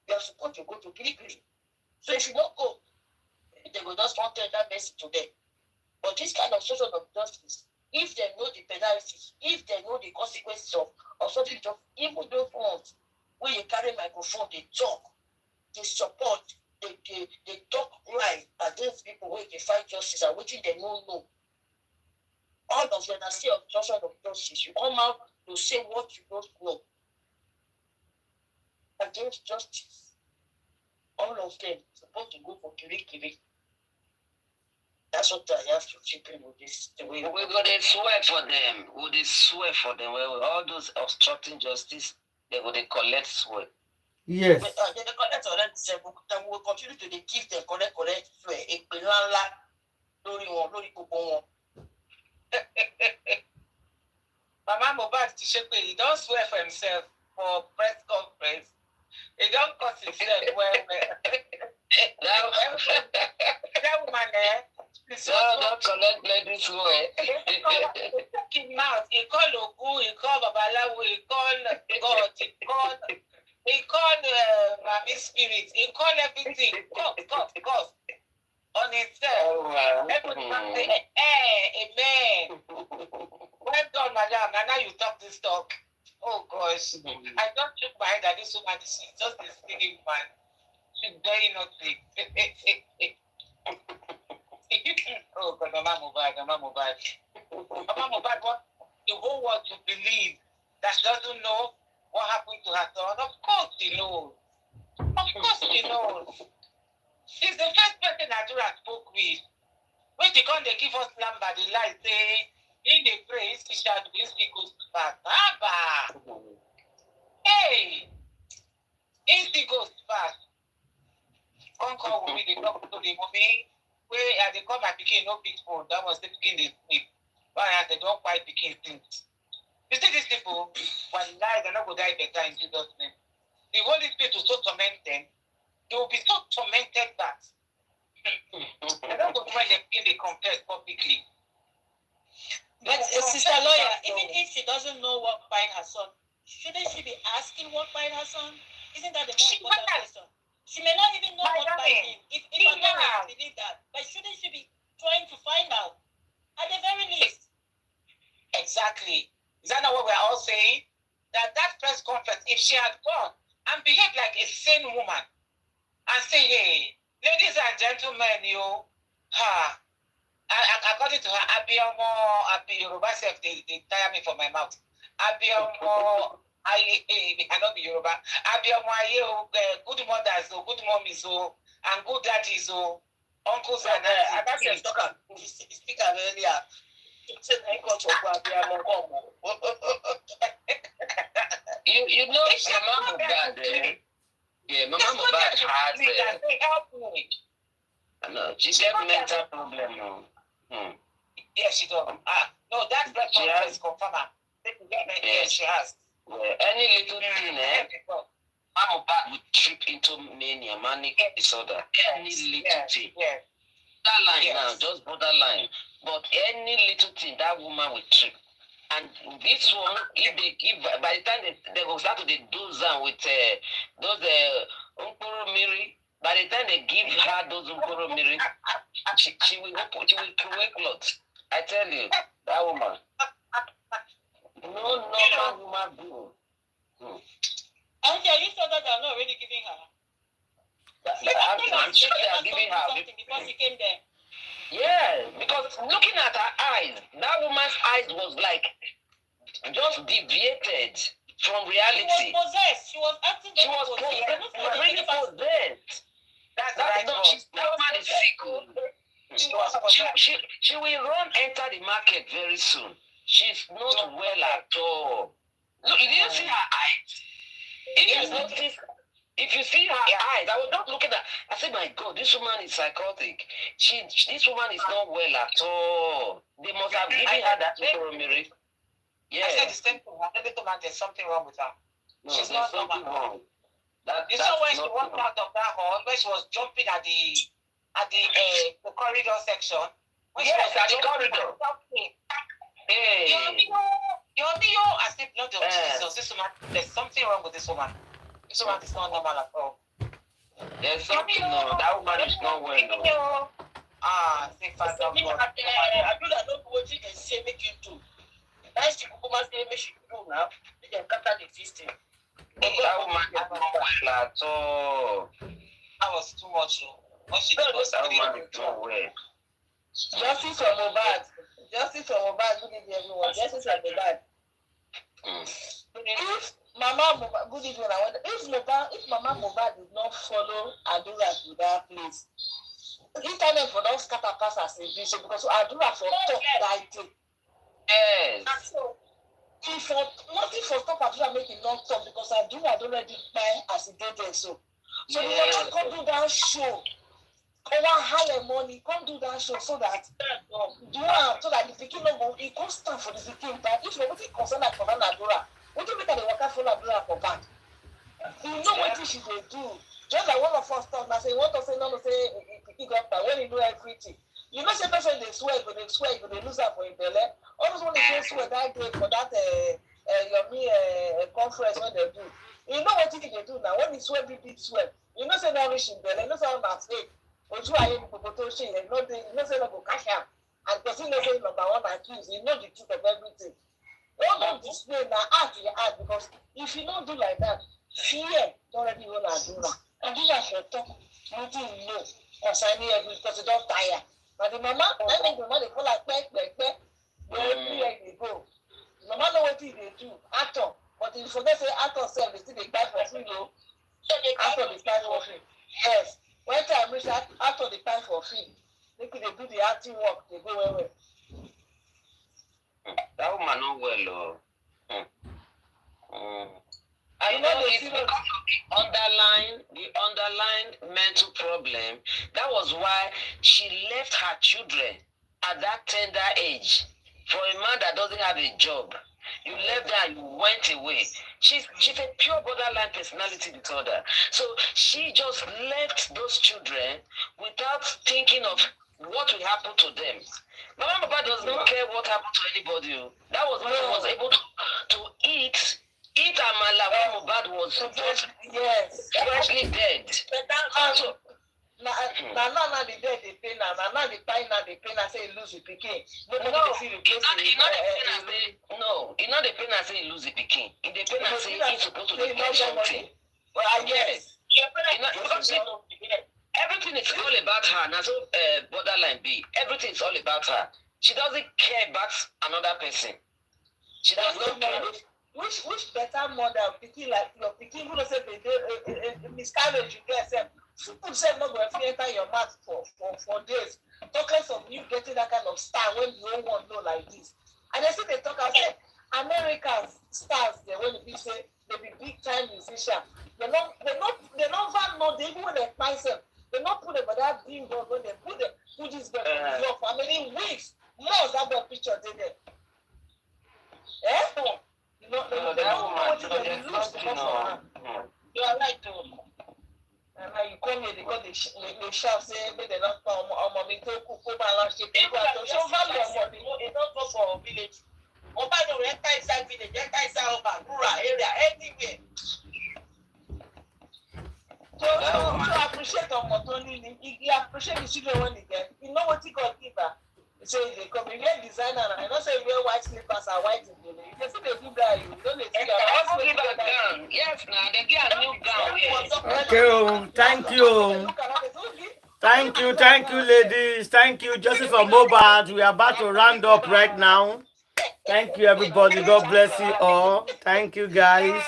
You're supposed to go to Kiri. So if you don't go, they will just want to tell that message to them. But this kind of social of justice, if they know the penalties, if they know the consequences of something, even those ones when you carry microphone, they talk, they support, they talk right against people where they fight justice and which they don't know. All of them are still social of justice. You come out to say what you don't know against justice. All of them supposed to go for Kiri. That's what I have to chip in with this. We're going to swear for them. We're going to swear for them. All those obstructing justice, they will collect swear. Yes. They collect already. Then we will continue to give them collect swear. lórí wọn lórí gbogbo wọn. Mama Mohbad ti ṣe pé he don swear for himself for press conference. He don cut himself well. That woman don't collect ladies swear. He took him out. He called Ogun, he called Babalawo, he called God, he called Mami Spirit, he called everything. God. On himself. Everybody say, amen. Well done, madam. And now you talk this talk. Oh gosh. I don't shook my head at this woman. She's just a silly woman. She's very naughty. Oh God, Mama Mohbad. Mama Mohbad wants the whole world to believe that she doesn't know what happened to her son. Of course she knows. She's the first person Adura spoke with. When she come, they give us number, the lie say, in the praise, she shall be goes back. Abba! Hey! He goes back. Come call with me, they talk to the mommy. Where they call my picking, no big phone. That was the picking they sleep. But they don't quite picking things. You see these people, when lie, they're not going to die better in Jesus' name. The Holy Spirit will so torment them. They will be so tormented that I don't know when they confess publicly. But sister lawyer, even if she doesn't know what bite her son, shouldn't she be asking what bite her son? Isn't that the most important question? She may not even know what bite him. If I don't believe that, but shouldn't she be trying to find out at the very least? Exactly. Is that not what we're all saying? That press conference, if she had gone and behaved like a sane woman, and say, hey, ladies and gentlemen, according to her, Abi Yoruba self, they tire me from my mouth. Abiomo, I cannot be Yoruba. Abiomo, good mothers, good mommies, and good daddies, uncles and aunties. You speak earlier. You know, Mama Mohbad. Yeah, Mama Mohbad has she got mental problem. Yes, she does. No, that's she has confirmed. Yes, she has. Any little thing, Mama Mohbad would trip into mania, manic disorder. Any little thing. That line now, just borderline. But any little thing, that woman will trip. And this one, if they give, by the time they go start to the dose with those 𝗕𝗲𝗀𝗀𝗧𝗕, by the time they give her those 𝗕𝗲𝗀𝗀𝗧𝗕, she will throw clothes. I tell you, that woman. No normal woman do. And are you sure that they are not already giving her? I'm sure they are giving her something before she came there. Yeah, because looking at her eyes, that woman's eyes was like just deviated from reality. She was possessed. She was acting very possessed. She was really possessed. That's right. That woman is sick. She will enter the market very soon. She's not well at all. Look, you didn't see her eyes. If you see her eyes, I was not looking at. I said, "My God, this woman is psychotic. This woman is not well at all. They must have given her that 𝗕𝗲𝗀𝗀𝗧𝗕." Yeah. I said the same thing. There's something wrong with her. No, she's not normal. You saw when she walked out of that hall, when she was jumping at the corridor section. Yes, at the corridor. Hey. I said, Lord of Jesus, this woman. There's something wrong with this woman. This woman is not normal at all. There's something wrong. That woman is not well. Say Father God. I do not know what you can say, make you do. That's the woman say, make you do now. They can cut the system. That woman is not well at all. That was too much. When she that woman is not well. Justice for Mohbad. Justice for Mohbad. Good evening, everyone. Justice for Mohbad. If Mama Mohbad, good evening. If Mama Mohbad did not follow Adura to that place, internet for not scatter pass as a vision because Adura for talk that day. Yes. If nothing for stop Adura make him not talk because Adura already buy as he did there so. So the Mama come do that show. Come on, hire money, come do that show so that so that the pikin no go, he come stand for the pikin. But if you want to concern that for Adora, what do you make the worker for Adora for back? You know what she dey do. Just like one of us talk now, say want to say no, say pikin go after when you know everything. You know, say person they swear, but they lose her for him belly. All those one they swear that day for that conference when they do. You know what they do now? When he swear, big swear. You know, say that rich in belly. You know, say I'm not fake. But you are able to go to shit. You know, say no go cash out. And because you know, say number one accused. You know the truth of everything. All of display now act you act because if you don't do like that, fear already will not do that. And this is your talk. Nothing you know concerning everything because you don't tire. But the mama, I think the mama they call like where they go. Mama know what they do, actor. But if you forget say actor self, they still they buy for free, though. Actor they buy for free. Yes. When time reach that, actor they buy for free. Maybe they do the acting work, they go well. That woman not well, I You know know, it's because of the underlying mental problem. That was why she left her children at that tender age. For a man that doesn't have a job, you left her, you went away. She's a pure borderline personality disorder. So she just left those children without thinking of what will happen to them. Mama Mohbad does not care what happened to anybody. That was when she was able to eat amala when Mohbad was freshly dead. Now the dead they pay now the pain now they pay now say he lose the pikin. Nobody dey feel replace him. No, it's not the pain I say he lose the pikin. In the pain I say he's supposed to get something. But yes. Everything is all about her. Now so borderline B. Everything is all about her. She doesn't care about another person. She does not care. Which better mother pikin like your pikin who say they miscarriage you get yourself. Food say not going to enter your mouth for days. Talk less of you getting that kind of star when you don't want to know like this. And they say they talk and say American stars they when you say they be big time musician. They not know they even when they find them. They not put them for that big dog when they put this girl for your family weeks. Months that the picture they there. Eh? You know, they don't know what they lose because of her. You are right too. And now you come here because they shout say they don't come mommy to cook balance shape. People are to show value of money. It don't go for village. Mohbad don't enter inside village, enter inside urban, rural area, anywhere. So appreciate on Motoni. He appreciate the children when he get. You know what he got give her. He say they come. You wear designer and I don't say you wear white slippers or white in the You can see they give that you. Don't they see that? Give a gown. Yes, now they give a new gown. Yes. Thank you, ladies. Thank you, Justice for Mohbad. We are about to round up right now. Thank you, everybody. God bless you all. Thank you, guys.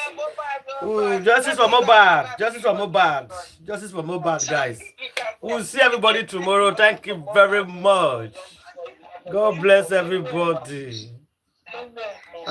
Ooh, Justice for Mohbad. Justice for Mohbad. Justice for Mohbad, guys. We'll see everybody tomorrow. Thank you very much. God bless everybody. Amen.